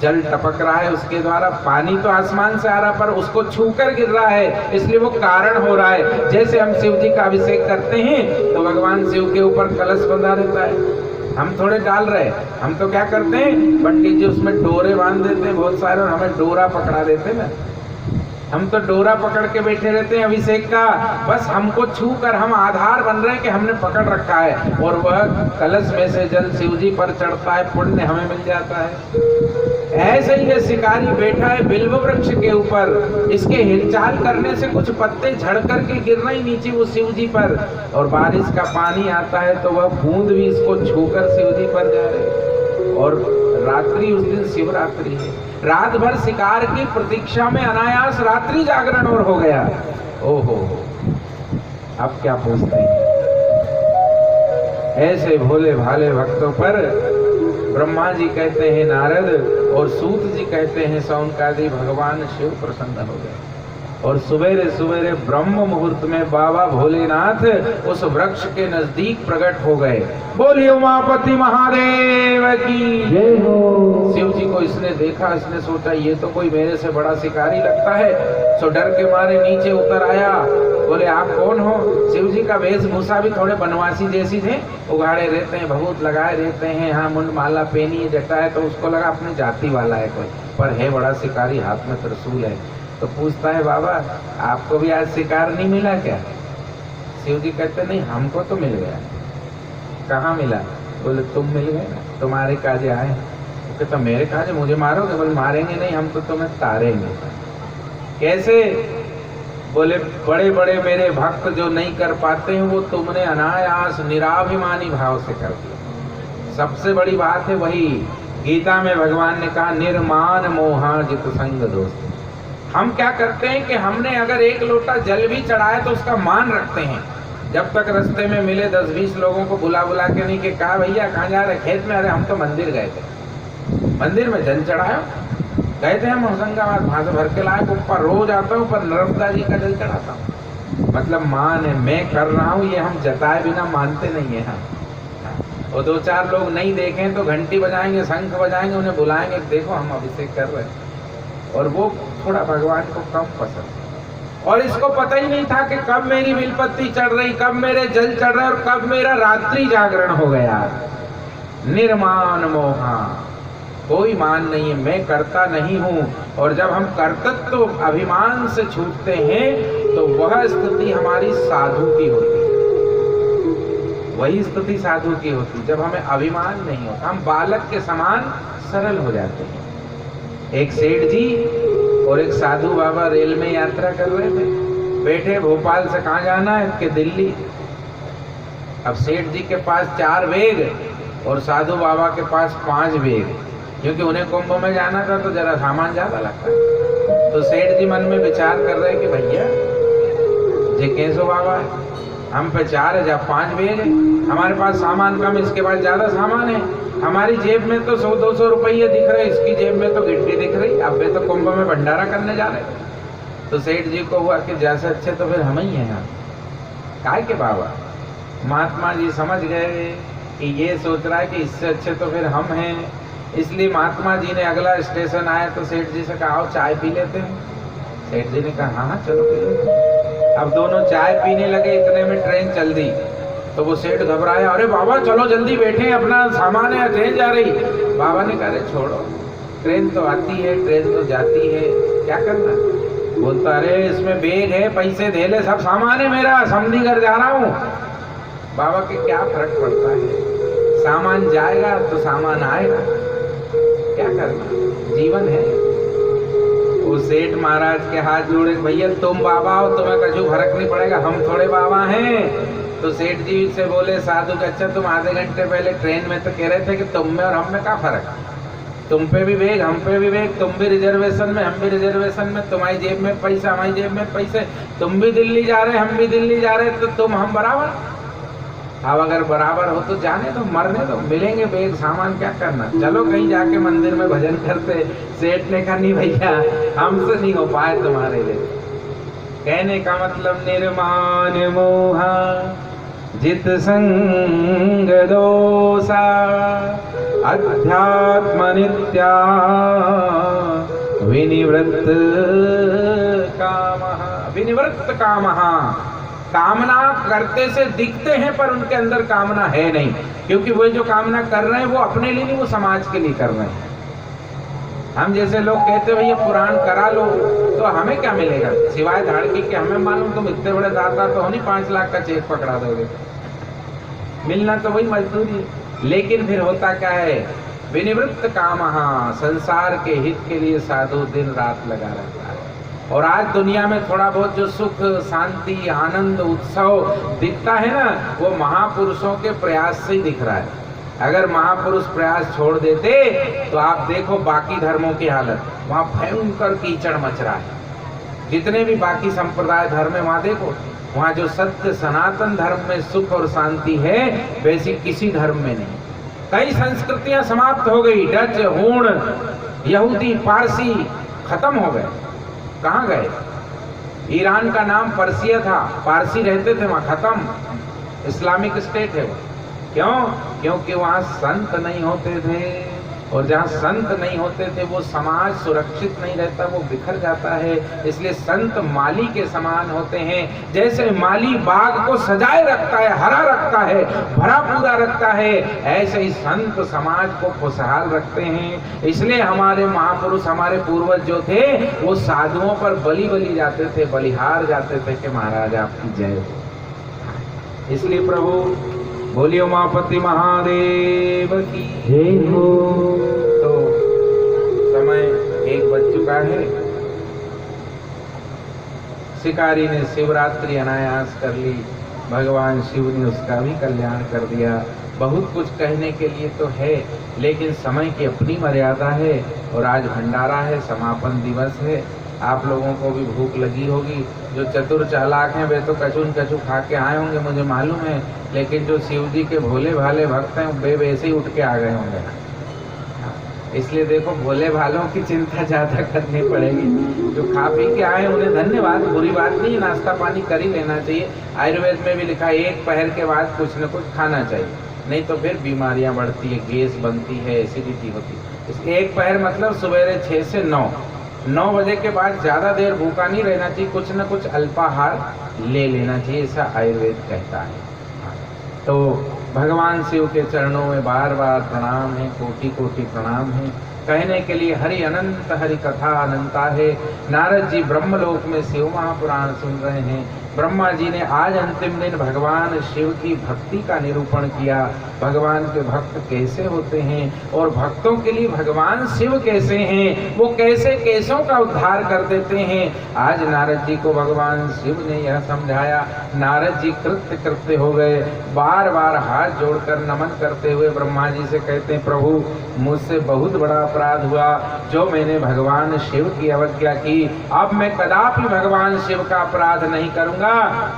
जल टपक रहा है उसके द्वारा, पानी तो आसमान से आ रहा पर उसको छूकर गिर रहा है, इसलिए वो कारण हो रहा है। जैसे हम शिव जी का अभिषेक करते हैं तो भगवान शिव के ऊपर कलश बंधा रहता है, हम थोड़े डाल रहे, हम तो क्या करते हैं, पंडित जी उसमें डोरे बांध देते हैं बहुत सारे, और हमें डोरा पकड़ा देते हैं ना, हम तो डोरा पकड़ के बैठे रहते हैं अभिषेक का। बस हमको छू कर हम आधार बन रहे हैं कि हमने पकड़ रखा है, और वह कलश में से जल शिव जी पर चढ़ता है, पुण्य हमें मिल जाता है। ऐसे ही ये शिकारी बैठा है बिल्व वृक्ष के ऊपर, इसके हिलचाल करने से कुछ पत्ते झड़ करके गिर रहे नीचे वो शिव जी पर, और बारिश का पानी आता है तो वह बूंद भी इसको छूकर शिव जी पर जा रहे। और रात्रि उस दिन शिवरात्रि है, रात भर शिकार की प्रतीक्षा में अनायास रात्रि जागरण और हो गया। ओहो, अब क्या पूछते हैं। ऐसे भोले भाले भक्तों पर ब्रह्मा जी कहते हैं नारद, और सूत जी कहते हैं सौनकादि भगवान शिव प्रसन्न हो गए। और सवेरे सवेरे ब्रह्म मुहूर्त में बाबा भोलेनाथ उस वृक्ष के नजदीक प्रकट हो गए। बोलिए उमापति महादेव की जय हो। शिव जी को इसने देखा, इसने सोचा ये तो कोई मेरे से बड़ा शिकारी लगता है, सो डर के मारे नीचे उतर आया। बोले आप कौन हो? शिव जी का वेशभूषा भी थोड़े बनवासी जैसी थे, उगाड़े रहते हैं, भभूत लगाए रहते हैं, हाँ मुंड माला पहनी जटा है, तो उसको लगा अपनी जाति वाला है कोई, पर है बड़ा शिकारी, हाथ में त्रिशूल है। तो पूछता है बाबा आपको भी आज शिकार नहीं मिला क्या? शिव जी कहते नहीं हमको तो मिल गया। कहाँ मिला? बोले तुम मिल गए ना, तुम्हारे काजे आए। वो कहता मेरे काजे मुझे मारोगे? बोले मारेंगे नहीं, हम तो तुम्हें तारेंगे। कैसे? बोले बड़े बड़े मेरे भक्त जो नहीं कर पाते हैं वो तुमने अनायास निराभिमानी भाव से कर दिया। सबसे बड़ी बात है वही, गीता में भगवान ने कहा निर्मान मोहा जित संग दोस्त। हम क्या करते हैं कि हमने अगर एक लोटा जल भी चढ़ाया तो उसका मान रखते हैं। जब तक रास्ते में मिले 10-20 लोगों को बुला बुला के नहीं कि कहा भैया कहाँ जा रहे? खेत में। अरे हम तो मंदिर गए थे, मंदिर में जल चढ़ाया, गए थे हम होशंगाबाद, वहां से भर के लाए। ऊपर रोज आता हूँ, पर नर्मदा जी का जल चढ़ाता हूँ। मतलब मान है, मैं कर रहा हूँ, ये हम जताए बिना मानते नहीं है हम। और 2-4 लोग नहीं देखें तो घंटी बजाएंगे, शंख बजाएंगे, उन्हें बुलाएंगे देखो हम अभिषेक कर रहे हैं। और वो थोड़ा भगवान को कम पसंद। और इसको पता ही नहीं था कि कब मेरी बिलपत्ती चढ़ रही, कब मेरे जल चढ़ रहे और कब मेरा रात्रि जागरण हो गया। निर्मान मोहा, कोई मान नहीं है, मैं करता नहीं हूँ। और जब हम कर्तृत्व तो अभिमान से छूटते हैं तो वह स्थिति हमारी साधु की होती है। वही स्थिति साधु की होती जब हमें अभिमान नहीं होता, हम बालक के समान सरल हो जाते हैं। एक सेठ जी और एक साधु बाबा रेल में यात्रा कर रहे थे, बैठे भोपाल से कहाँ जाना है कि दिल्ली। अब सेठ जी के पास 4 बैग और साधु बाबा के पास 5 बैग, क्योंकि उन्हें कुंभ में जाना था तो जरा सामान ज्यादा लगता है। तो सेठ जी मन में विचार कर रहे कि भैया जे कैसो बाबा है, हम पे 4 है, जब 5 बैग है, हमारे पास सामान कम, इसके पास ज्यादा सामान है, हमारी जेब में तो 100-200 रुपये दिख रहे, इसकी जेब में तो गिट्टी दिख रही। अब वे तो कुंभ में भंडारा करने जा रहे। तो सेठ जी को हुआ कि जैसे अच्छे तो फिर हम ही हैं यहाँ, काय के बाबा। महात्मा जी समझ गए कि ये सोच रहा है कि इससे अच्छे तो फिर हम हैं, इसलिए महात्मा जी ने अगला स्टेशन आया तो सेठ जी से कहा आओ चाय पी लेते हैं। सेठ जी ने कहा हाँ चलो पी लेते हैं। अब दोनों चाय पीने लगे, इतने में ट्रेन चल दी। तो वो सेठ घबराया, अरे बाबा चलो जल्दी बैठे, अपना सामान है, ट्रेन जा रही। बाबा ने कहा अरे छोड़ो, ट्रेन तो आती है, ट्रेन तो जाती है, क्या करना। बोलता अरे इसमें बैग है, पैसे दे ले, सब सामान है मेरा, समझीघर जा रहा हूँ। बाबा के क्या फर्क पड़ता है, सामान जाएगा तो सामान आएगा, क्या करना, जीवन है। वो सेठ महाराज के हाथ जोड़े, भैया तुम बाबा हो, तुम्हें कछु फर्क नहीं पड़ेगा, हम थोड़े बाबा हैं। तो सेठ जी से बोले साधु का अच्छा तुम आधे घंटे पहले ट्रेन में तो कह रहे थे कि तुम में और हम में क्या फर्क, तुम पे भी बैग हम पे भी बैग, तुम भी रिजर्वेशन में हम भी रिजर्वेशन में, तुम्हारी जेब में पैसा हमारी जेब में पैसे, तुम भी दिल्ली जा रहे हम भी दिल्ली जा रहे, तो तुम हम बराबर। अब अगर बराबर हो तो जाने दो, मरने दो, मिलेंगे बैग सामान, क्या करना, चलो कहीं जाके मंदिर में भजन करते। सेठ ने कहा नहीं भैया हमसे नहीं हो पाए तुम्हारे लिए। कहने का मतलब निर्मान मोहा जित संग दोषा अध्यात्म नित्या विनिवृत्त कामः। विनिवृत्त कामः, कामना करते से दिखते हैं पर उनके अंदर कामना है नहीं, क्योंकि वो जो कामना कर रहे हैं वो अपने लिए नहीं, वो समाज के लिए कर रहे हैं। हम जैसे लोग कहते भैया पुराण करा लो, तो हमें क्या मिलेगा सिवाय धाड़की के? हमें मालूम तुम इतने बड़े दाता तो हो नहीं, 5 लाख का चेक पकड़ा दोगे, मिलना तो वही मजदूरी। लेकिन फिर होता क्या है, विनिवृत्त कामः, संसार के हित के लिए साधु दिन रात लगा रहता है। और आज दुनिया में थोड़ा बहुत जो सुख, शांति, आनंद, उत्सव दिखता है ना, वो महापुरुषों के प्रयास से ही दिख रहा है। अगर महापुरुष प्रयास छोड़ देते तो आप देखो बाकी धर्मों की हालत, वहाँ भयंकर कीचड़ मच रहा है। जितने भी बाकी संप्रदाय धर्म है वहाँ देखो, वहाँ जो सत्य सनातन धर्म में सुख और शांति है वैसी किसी धर्म में नहीं। कई संस्कृतियां समाप्त हो गई, डच, हूण, यहूदी, पारसी खत्म हो गए। कहाँ गए? ईरान का नाम पर्सिया था, पारसी रहते थे वहाँ, खत्म। इस्लामिक स्टेट है वो। क्यों? क्योंकि वहाँ संत नहीं होते थे, और जहाँ संत नहीं होते थे वो समाज सुरक्षित नहीं रहता, वो बिखर जाता है। इसलिए संत माली के समान होते हैं। जैसे माली बाग को सजाए रखता है, हरा रखता है, भरा पूरा रखता है, ऐसे ही संत समाज को खुशहाल रखते हैं। इसलिए हमारे महापुरुष, हमारे पूर्वज जो थे वो साधुओं पर बलि जाते थे, बलिहार जाते थे कि महाराज आपकी जय हो। इसलिए प्रभु बोलिए उमापति महादेव की जय हो। तो समय 1 बज चुका है। शिकारी ने शिवरात्रि अनायास कर ली, भगवान शिव ने उसका भी कल्याण कर दिया। बहुत कुछ कहने के लिए तो है, लेकिन समय की अपनी मर्यादा है। और आज भंडारा है, समापन दिवस है। आप लोगों को भी भूख लगी होगी। जो चतुर चालाक हैं वे तो कचून कचू खा के आए होंगे, मुझे मालूम है। लेकिन जो शिव जी के भोले भाले भक्त हैं वे वैसे ही उठ के आ गए होंगे। इसलिए देखो, भोले भालों की चिंता ज़्यादा करनी पड़ेगी। जो खा पी के आए उन्हें धन्यवाद, बुरी बात नहीं, नाश्ता पानी कर ही लेना चाहिए। आयुर्वेद में भी लिखा है 1 पहर के बाद कुछ न कुछ खाना चाहिए, नहीं तो फिर बीमारियां बढ़ती है, गैस बनती है, एसिडिटी होती है। इसलिए 1 पहर मतलब सवेरे 6 से 9 बजे के बाद ज़्यादा देर भूखा नहीं रहना चाहिए, कुछ न कुछ अल्पाहार ले लेना चाहिए, ऐसा आयुर्वेद कहता है। तो भगवान शिव के चरणों में बार बार प्रणाम है, कोटि कोटि प्रणाम है। कहने के लिए हरि अनंत, हरि कथा अनंता है। नारद जी ब्रह्मलोक में शिव महापुराण सुन रहे हैं। ब्रह्मा जी ने आज अंतिम दिन भगवान शिव की भक्ति का निरूपण किया। भगवान के भक्त कैसे होते हैं और भक्तों के लिए भगवान शिव कैसे हैं, वो कैसे केसों का उद्धार कर देते हैं। आज नारद जी को भगवान शिव ने यह समझाया। नारद जी कृत्य हो गए, बार बार हाथ जोड़कर नमन करते हुए ब्रह्मा जी से कहते हैं, प्रभु मुझसे बहुत बड़ा अपराध हुआ जो मैंने भगवान शिव की अवज्ञा की। अब मैं कदापि भगवान शिव का अपराध नहीं करूंगा,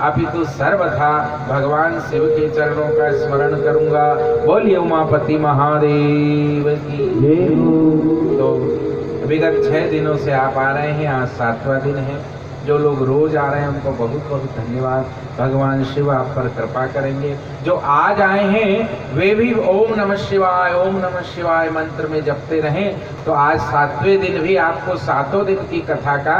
अपितु सर्वथा भगवान शिव के चरणों का स्मरण करूंगा। बोलिए उमापति महादेव की जय हो। तो विगत 6 दिनों से आप आ रहे हैं, आज 7वां दिन है। जो लोग रोज आ रहे हैं उनको बहुत बहुत धन्यवाद। भगवान शिव आप पर कृपा करेंगे। जो आज आए हैं वे भी ओम नमः शिवाय, ओम नमः शिवाय मंत्र में जपते रहें, तो आज 7वें दिन भी आपको 7 दिन की कथा का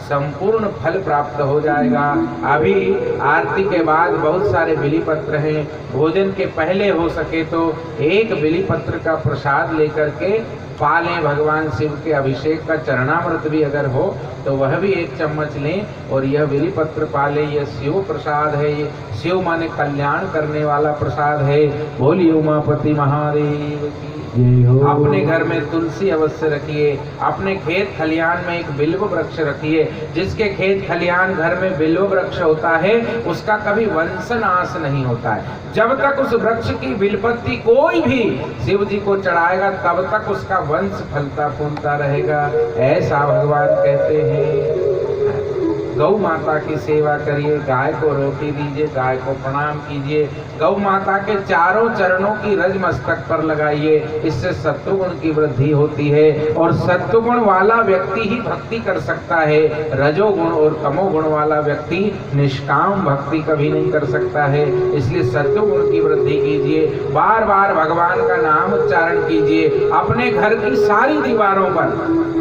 संपूर्ण फल प्राप्त हो जाएगा। अभी आरती के बाद बहुत सारे बिली पत्र हैं, भोजन के पहले हो सके तो 1 बिली पत्र का प्रसाद लेकर के पालें। भगवान शिव के अभिषेक का चरणामृत भी अगर हो तो वह भी 1 चम्मच लें और यह बिली पत्र पालें। यह शिव प्रसाद है, ये शिव माने कल्याण करने वाला प्रसाद है। बोलिए उमापति महादेव की जय हो। अपने घर में तुलसी अवश्य रखिए, अपने खेत खलियान में एक बिल्व वृक्ष रखिए। जिसके खेत खलियान घर में बिल्व वृक्ष होता है उसका कभी वंशनाश नहीं होता है। जब तक उस वृक्ष की बिलपत्ती कोई भी शिव जी को चढ़ाएगा तब तक उसका वंश फलता फूलता रहेगा, ऐसा भगवान कहते हैं। गौ माता की सेवा करिए, गाय को रोटी दीजिए, गाय को प्रणाम कीजिए। गौ माता के चारों चरणों की रज मस्तक पर लगाइए, इससे सत्वगुण की वृद्धि होती है। और सत्वगुण वाला व्यक्ति ही भक्ति कर सकता है, रजोगुण और तमोगुण वाला व्यक्ति निष्काम भक्ति कभी नहीं कर सकता है। इसलिए सत्वगुण की वृद्धि कीजिए, बार बार भगवान का नाम उच्चारण कीजिए। अपने घर की सारी दीवारों पर,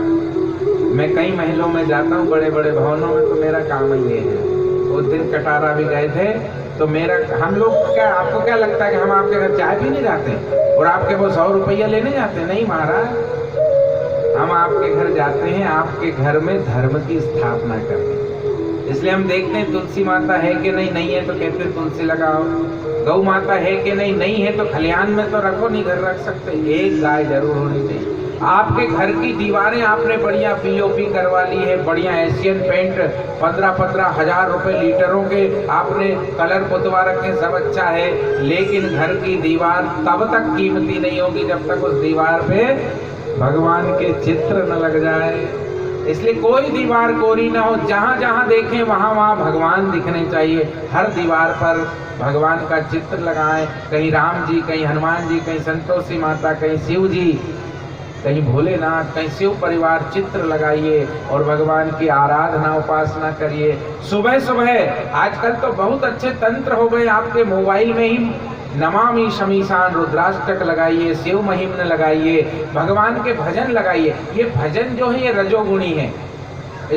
मैं कई महलों में जाता हूँ, बड़े बड़े भवनों में, तो मेरा काम ये है। उस दिन कटारा भी गए थे तो हम लोग क्या, आपको क्या लगता है कि हम आपके घर चाय पीने जाते हैं और आपके वो 100 रुपया लेने जाते हैं? नहीं महाराज, हम आपके घर जाते हैं आपके घर में धर्म की स्थापना करने। इसलिए हम देखते हैं तुलसी माता है कि नहीं, नहीं है तो कहते हैं तुलसी लगाओ। गौ माता है कि नहीं, नहीं है तो खलिहान में तो रखो, नहीं घर रख सकते, एक गाय जरूर होनी चाहिए। आपके घर की दीवारें आपने बढ़िया पीओपी करवा ली है, बढ़िया एशियन पेंट 15-15 हजार रुपए लीटरों के आपने कलर पुतवा रखे, सब अच्छा है, लेकिन घर की दीवार तब तक कीमती नहीं होगी जब तक उस दीवार पे भगवान के चित्र न लग जाए। इसलिए कोई दीवार कोरी ना हो, जहां जहां देखें वहां वहां भगवान दिखने चाहिए। हर दीवार पर भगवान का चित्र लगाएं, कहीं राम जी, कहीं हनुमान जी, कहीं संतोषी माता, कहीं शिव जी, कहीं भोलेनाथ, कहीं शिव परिवार चित्र लगाइए और भगवान की आराधना उपासना करिए। सुबह सुबह आजकल तो बहुत अच्छे तंत्र हो गए, आपके मोबाइल में ही नमामि शमीशान रुद्राष्टक लगाइए, शिव महिम्न लगाइए, भगवान के भजन लगाइए। ये भजन जो है ये रजोगुणी है,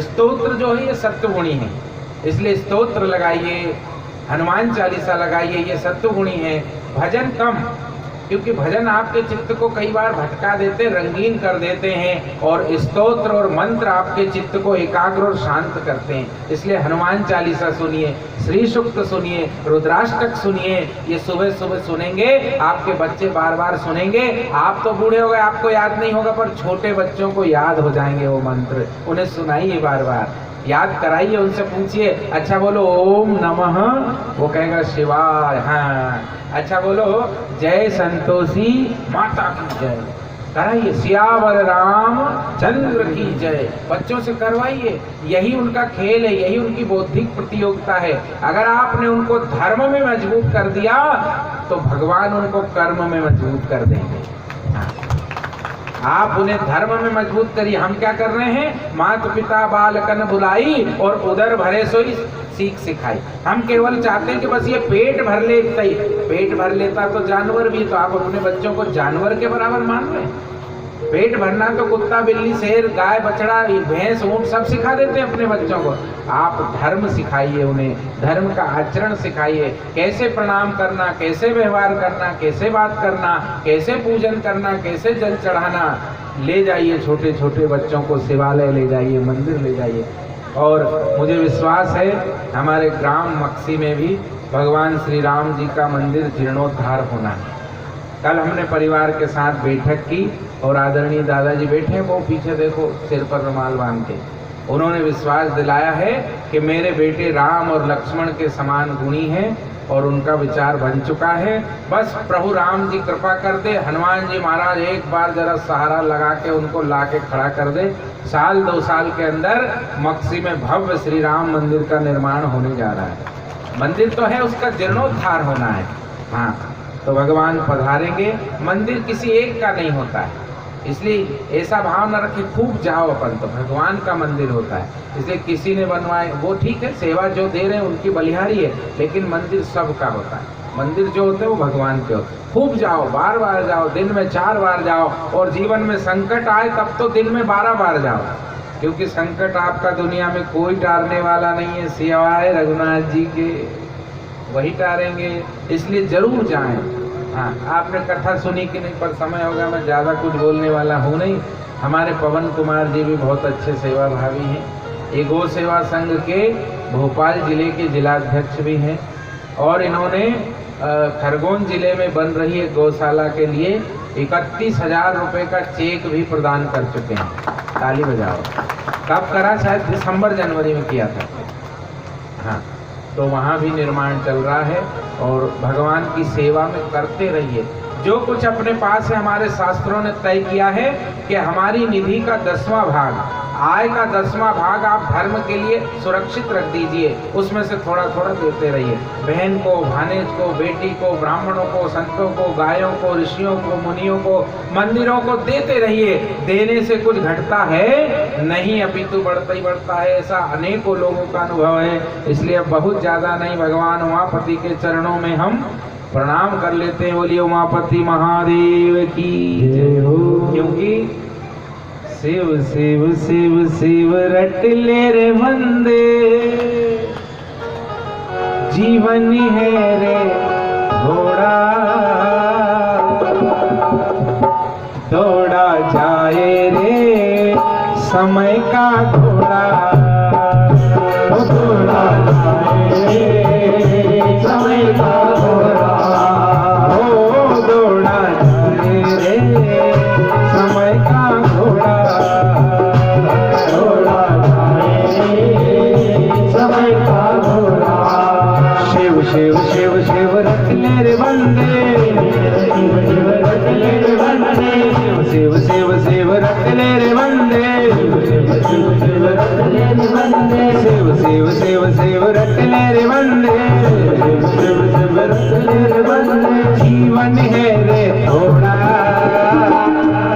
स्तोत्र जो है ये सत्वगुणी है, इसलिए स्तोत्र लगाइए, हनुमान चालीसा लगाइए, ये सत्वगुणी है। भजन कम, क्योंकि भजन आपके चित्त को कई बार भटका देते, रंगीन कर देते हैं, और स्तोत्र और मंत्र आपके चित्त को एकाग्र और शांत करते हैं। इसलिए हनुमान चालीसा सुनिए, श्री सूक्त सुनिए, रुद्राष्टक सुनिए, ये सुबह सुबह सुनेंगे, आपके बच्चे बार बार सुनेंगे। आप तो बूढ़े हो गए, आपको याद नहीं होगा, पर छोटे बच्चों को याद हो जाएंगे वो मंत्र, उन्हें सुनाइए, बार बार याद कराइए, उनसे पूछिए, अच्छा बोलो ओम नमः, वो कहेगा शिवाय, हाँ अच्छा बोलो जय संतोषी माता की जय, कराइए सियावर राम चंद्र की जय, बच्चों से करवाइए। यही उनका खेल है, यही उनकी बौद्धिक प्रतियोगिता है। अगर आपने उनको धर्म में मजबूत कर दिया तो भगवान उनको कर्म में मजबूत कर देंगे। आप उन्हें धर्म में मजबूत करिए। हम क्या कर रहे हैं, माता पिता बालकन बुलाई और उदर भरे सोई सीख सिखाई। हम केवल चाहते हैं कि बस ये पेट भर ले, सही पेट भर लेता तो जानवर भी, तो आप अपने बच्चों को जानवर के बराबर मान रहे हैं। पेट भरना तो कुत्ता बिल्ली शेर गाय बछड़ा भैंस ऊंट सब सिखा देते हैं अपने बच्चों को। आप धर्म सिखाइए, उन्हें धर्म का आचरण सिखाइए, कैसे प्रणाम करना, कैसे व्यवहार करना, कैसे बात करना, कैसे पूजन करना, कैसे जल चढ़ाना। ले जाइए छोटे छोटे बच्चों को, शिवालय ले जाइए, मंदिर ले जाइए। और मुझे विश्वास है हमारे ग्राम मक्सी में भी भगवान श्री राम जी का मंदिर जीर्णोद्धार होना है। कल हमने परिवार के साथ बैठक की और आदरणीय दादाजी बैठे हैं, वो पीछे देखो सिर पर रुमाल बांध के, उन्होंने विश्वास दिलाया है कि मेरे बेटे राम और लक्ष्मण के समान गुणी हैं और उनका विचार बन चुका है। बस प्रभु राम जी कृपा कर दे, हनुमान जी महाराज एक बार जरा सहारा लगा के उनको ला के खड़ा कर दे, साल 2 साल के अंदर मक्सी में भव्य श्री राम मंदिर का निर्माण होने जा रहा है। मंदिर तो है, उसका जीर्णोद्धार होना है। हाँ, तो भगवान पधारेंगे। मंदिर किसी एक का नहीं होता है, इसलिए ऐसा भाव न रखे खूब जाओ अपन, तो भगवान का मंदिर होता है। इसलिए किसी ने बनवाए वो ठीक है, सेवा जो दे रहे हैं उनकी बलिहारी है, लेकिन मंदिर सबका होता है। मंदिर जो होते हैं वो भगवान के होते हैं। खूब जाओ, बार बार जाओ, दिन में 4 बार जाओ, और जीवन में संकट आए तब तो दिन में 12 बार जाओ, क्योंकि संकट आपका दुनिया में कोई टारने वाला नहीं है सिवाय रघुनाथ जी के, वही टारेंगे। इसलिए जरूर जाएं। हाँ, आपने कथा सुनी कि नहीं, पर समय होगा, मैं ज़्यादा कुछ बोलने वाला हूँ नहीं। हमारे पवन कुमार जी भी बहुत अच्छे सेवाभावी हैं, ये गौ सेवा संघ के भोपाल जिले के जिलाध्यक्ष भी हैं, और इन्होंने खरगोन जिले में बन रही है गौशाला के लिए 31,000 रुपये का चेक भी प्रदान कर चुके हैं। ताली बजाओ। कब करा, शायद दिसंबर जनवरी में किया था। हाँ, तो वहाँ भी निर्माण चल रहा है, और भगवान की सेवा में करते रहिए। जो कुछ अपने पास है, हमारे शास्त्रों ने तय किया है कि हमारी निधि का 10वां भाग, आय का 10वां भाग आप धर्म के लिए सुरक्षित रख दीजिए, उसमें से थोड़ा थोड़ा देते रहिए। बहन को, भानेज को, बेटी को, ब्राह्मणों को, संतों को, गायों को, ऋषियों को, मुनियों को, मंदिरों को देते रहिए। देने से कुछ घटता है नहीं, अपितु बढ़ता ही बढ़ता है। ऐसा अनेकों लोगों का अनुभव है। इसलिए बहुत ज़्यादा नहीं, भगवान उमापति के चरणों में हम प्रणाम कर लेते हैं। बोलिए उमापति महादेव की जय हो। क्योंकि शिव शिव शिव शिव रट ले रे बंदे, जीवन है रे घोड़ा, दौड़ा जाए रे समय का घोड़ा। दौड़ा जाए समय का घोड़ा, ओ दौड़ा जाए रे समय का घोड़ा, दौड़ा जाए समय का घोड़ा। शिव शिव शिव शिव रख ले रे बंदे, शिव शिव रख ले रे बंदे, शिव शिव शिव रख ले रे बंदे, शिव शिव रख ले रे बंदे, शिव शिव शिव शिव रख ले रे बंदे, शिव शिव रख ले रे बंदे। जीवन है रे थोड़ा,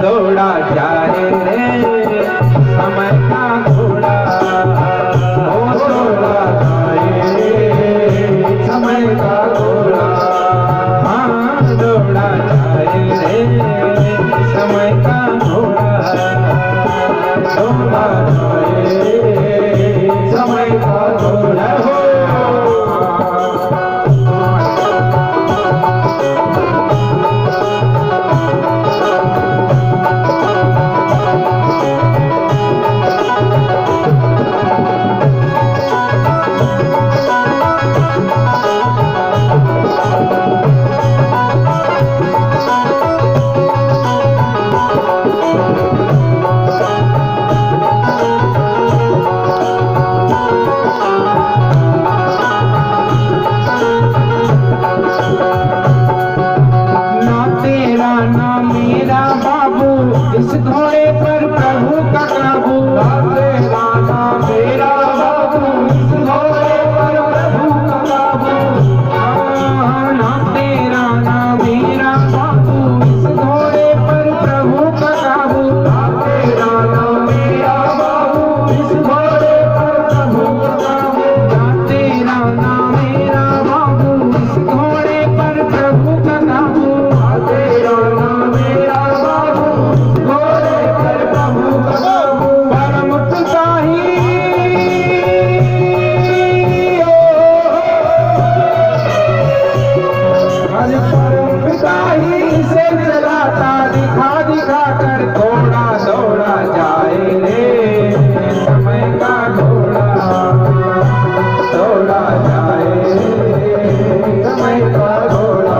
दौड़ा जाए रे समय का घोड़ा, ओ दौड़ा जाए समय का घोड़ा, हाँ दौड़ा जाए रे समय का घोड़ा, दौड़ा जाए समय का घोड़ा हो। ना तेरा ना मेरा बाबू, इस घोड़े पर प्रभु का काबू, ना तेरा ना मेरा बाबू, इस घोड़े पर प्रभु का काबू। ना तेरा ना मेरा बाबू, इस घोड़े पर प्रभु का काबू, ना तेरा ना मेरा बाबू, इस घोड़े पर प्रभु का काबू। ना तेरा ना मेरा बाबू, इस घोड़े पर प्रभु का काबू, ना तेरा ना मेरा बाबू, इस घोड़े पर प्रभु का काबू। परम उत्साही आज परम पिता ही से चलाता, दिखा दिखा कर दौड़ा दौड़ा जाए रे समय का घोड़ा, दौड़ा जाए समय का घोड़ा,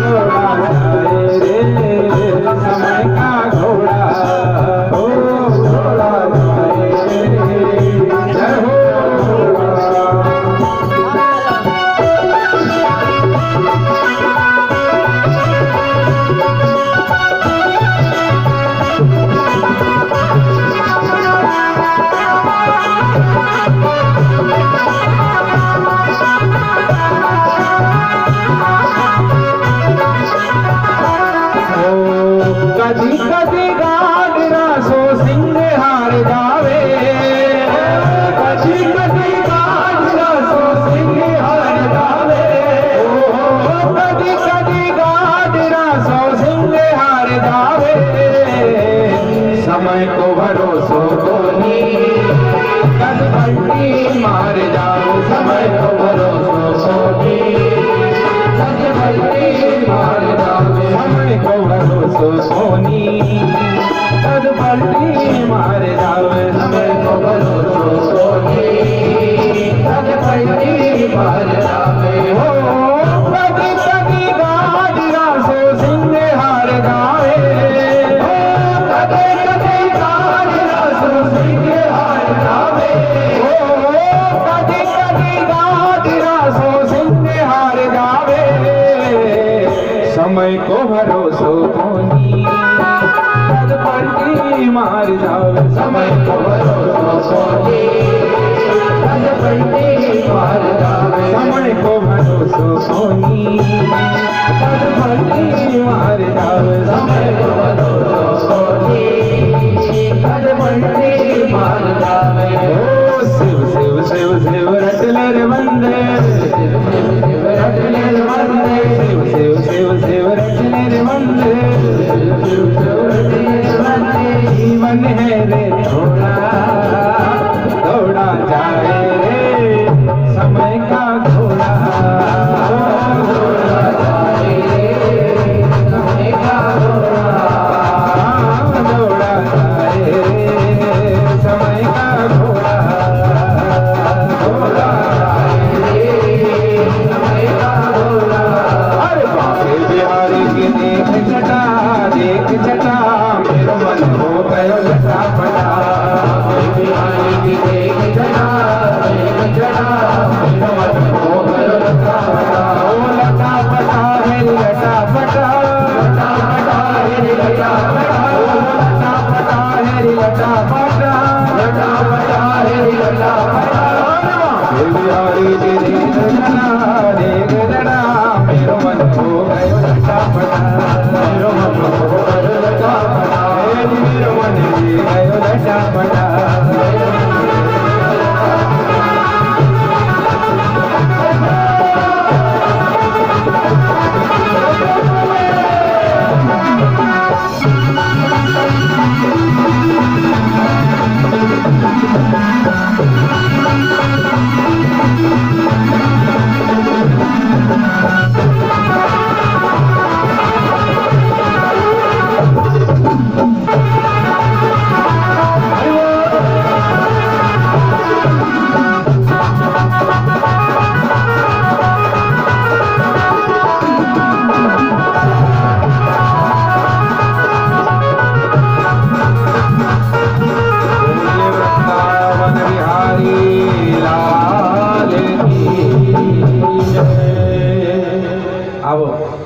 दौड़ा जाए रे समय का घोड़ा, ओ दौड़ा जाए जय हो कदी कदी गाडरा सो सिंह हार जावे, कदी कदी गाडरा सो सिंह हार जावे, कदी कदी गाडरा सो सिंह हार जावे, समय को भरोसो कोनी कद पलटी मार जाओ, समय को भरोसो कोनी कद पलटी मार जाओ, समय को भरोसो कोनी कद पलटी मार जावे, समय को भरोसो कोनी कद पलटी मार जावे। हो कदी कदी गाडरा सो सिंह हार जावे, कदी कदी गाडरा सो सिंह हार जावे, कदी कदी गाडरा सो सिंह हार जावे, समय को भरोसो कोनी कद पलटी मार जावे, समय को भरोसो कोनी कद पलटी मार जावे, समय को भरोसो कोनी कद पलटी मार जावे, समय को भरोसो कोनी कद पलटी मार जावे। ओ शिव शिव शिव शिव रट ले रे बंदे, शिव रट ले रे बंदे, शिव शिव शिव शिव रट ले रे बंदे, शिव शिव रट ले रे बंदे। जीवन है रे थोड़ा, दौड़ा जाए रे समय का घोड़ा, दौड़ा जाए समय का घोड़ा, दौड़ा जाए समय का घोड़ा, गयो लटापटा बिहारी की देख जना मेरा मन हो गयो लटापटा ओ लटापटा हेरी लटापटा लटापटा हेरी लटापटा ओ लटापटा हेरी लटापटा लटापटा हेरी लटापटा बिहारी की देख जना मेरो मन हो गयो लटापटा मेरो मन हो गयो लटापटा मेरो मन हो गयो लटापटा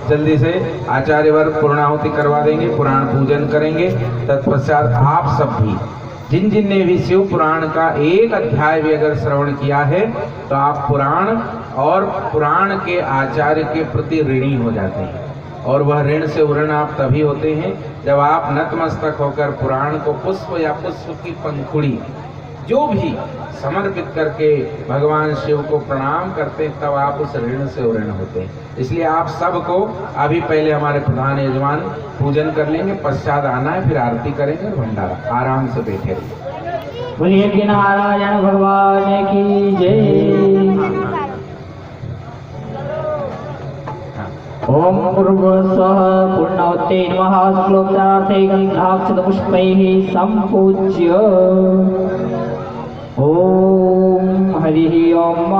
जल्दी से आचार्य वर्ग पूर्णाहुति करवा देंगे, पुराण पूजन करेंगे। तत्पश्चात आप सब भी जिन जिन ने भी शिव पुराण का एक अध्याय भी अगर श्रवण किया है तो आप पुराण और पुराण के आचार्य के प्रति ऋणी हो जाते हैं। और वह ऋण से उऋण आप तभी होते हैं जब आप नतमस्तक होकर पुराण को पुष्प या पुष्प की पंखुड़ी जो भी समर्पित करके भगवान शिव को प्रणाम करते हैं, तब आप उस ऋण से उऋण होते हैं। इसलिए आप सबको अभी पहले हमारे प्रधान यजमान पूजन कर लेंगे, पश्चात आना है, फिर आरती करेंगे और भंडारा। आराम से बैठे रहिए। बोलिए कि नारायण भगवान की जय। ओम पूर्वस्वः पूर्णाहुते नमः। श्लोकार्थे गन्धाक्षतपुष्पैः सम्पूज्य ओम हरिः ओम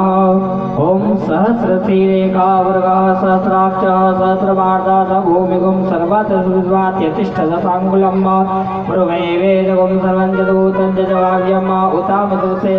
ओम सहस्रशीरेखावर्गः सहस्राक्षः सहस्रवार्ता भूमिगुं सर्वत्र सुविद्वात्यतिष्ठदशाङ्गुलं पूर्वे वेदगुं सर्वं च दूतं च वाक्यम् उतामदुसे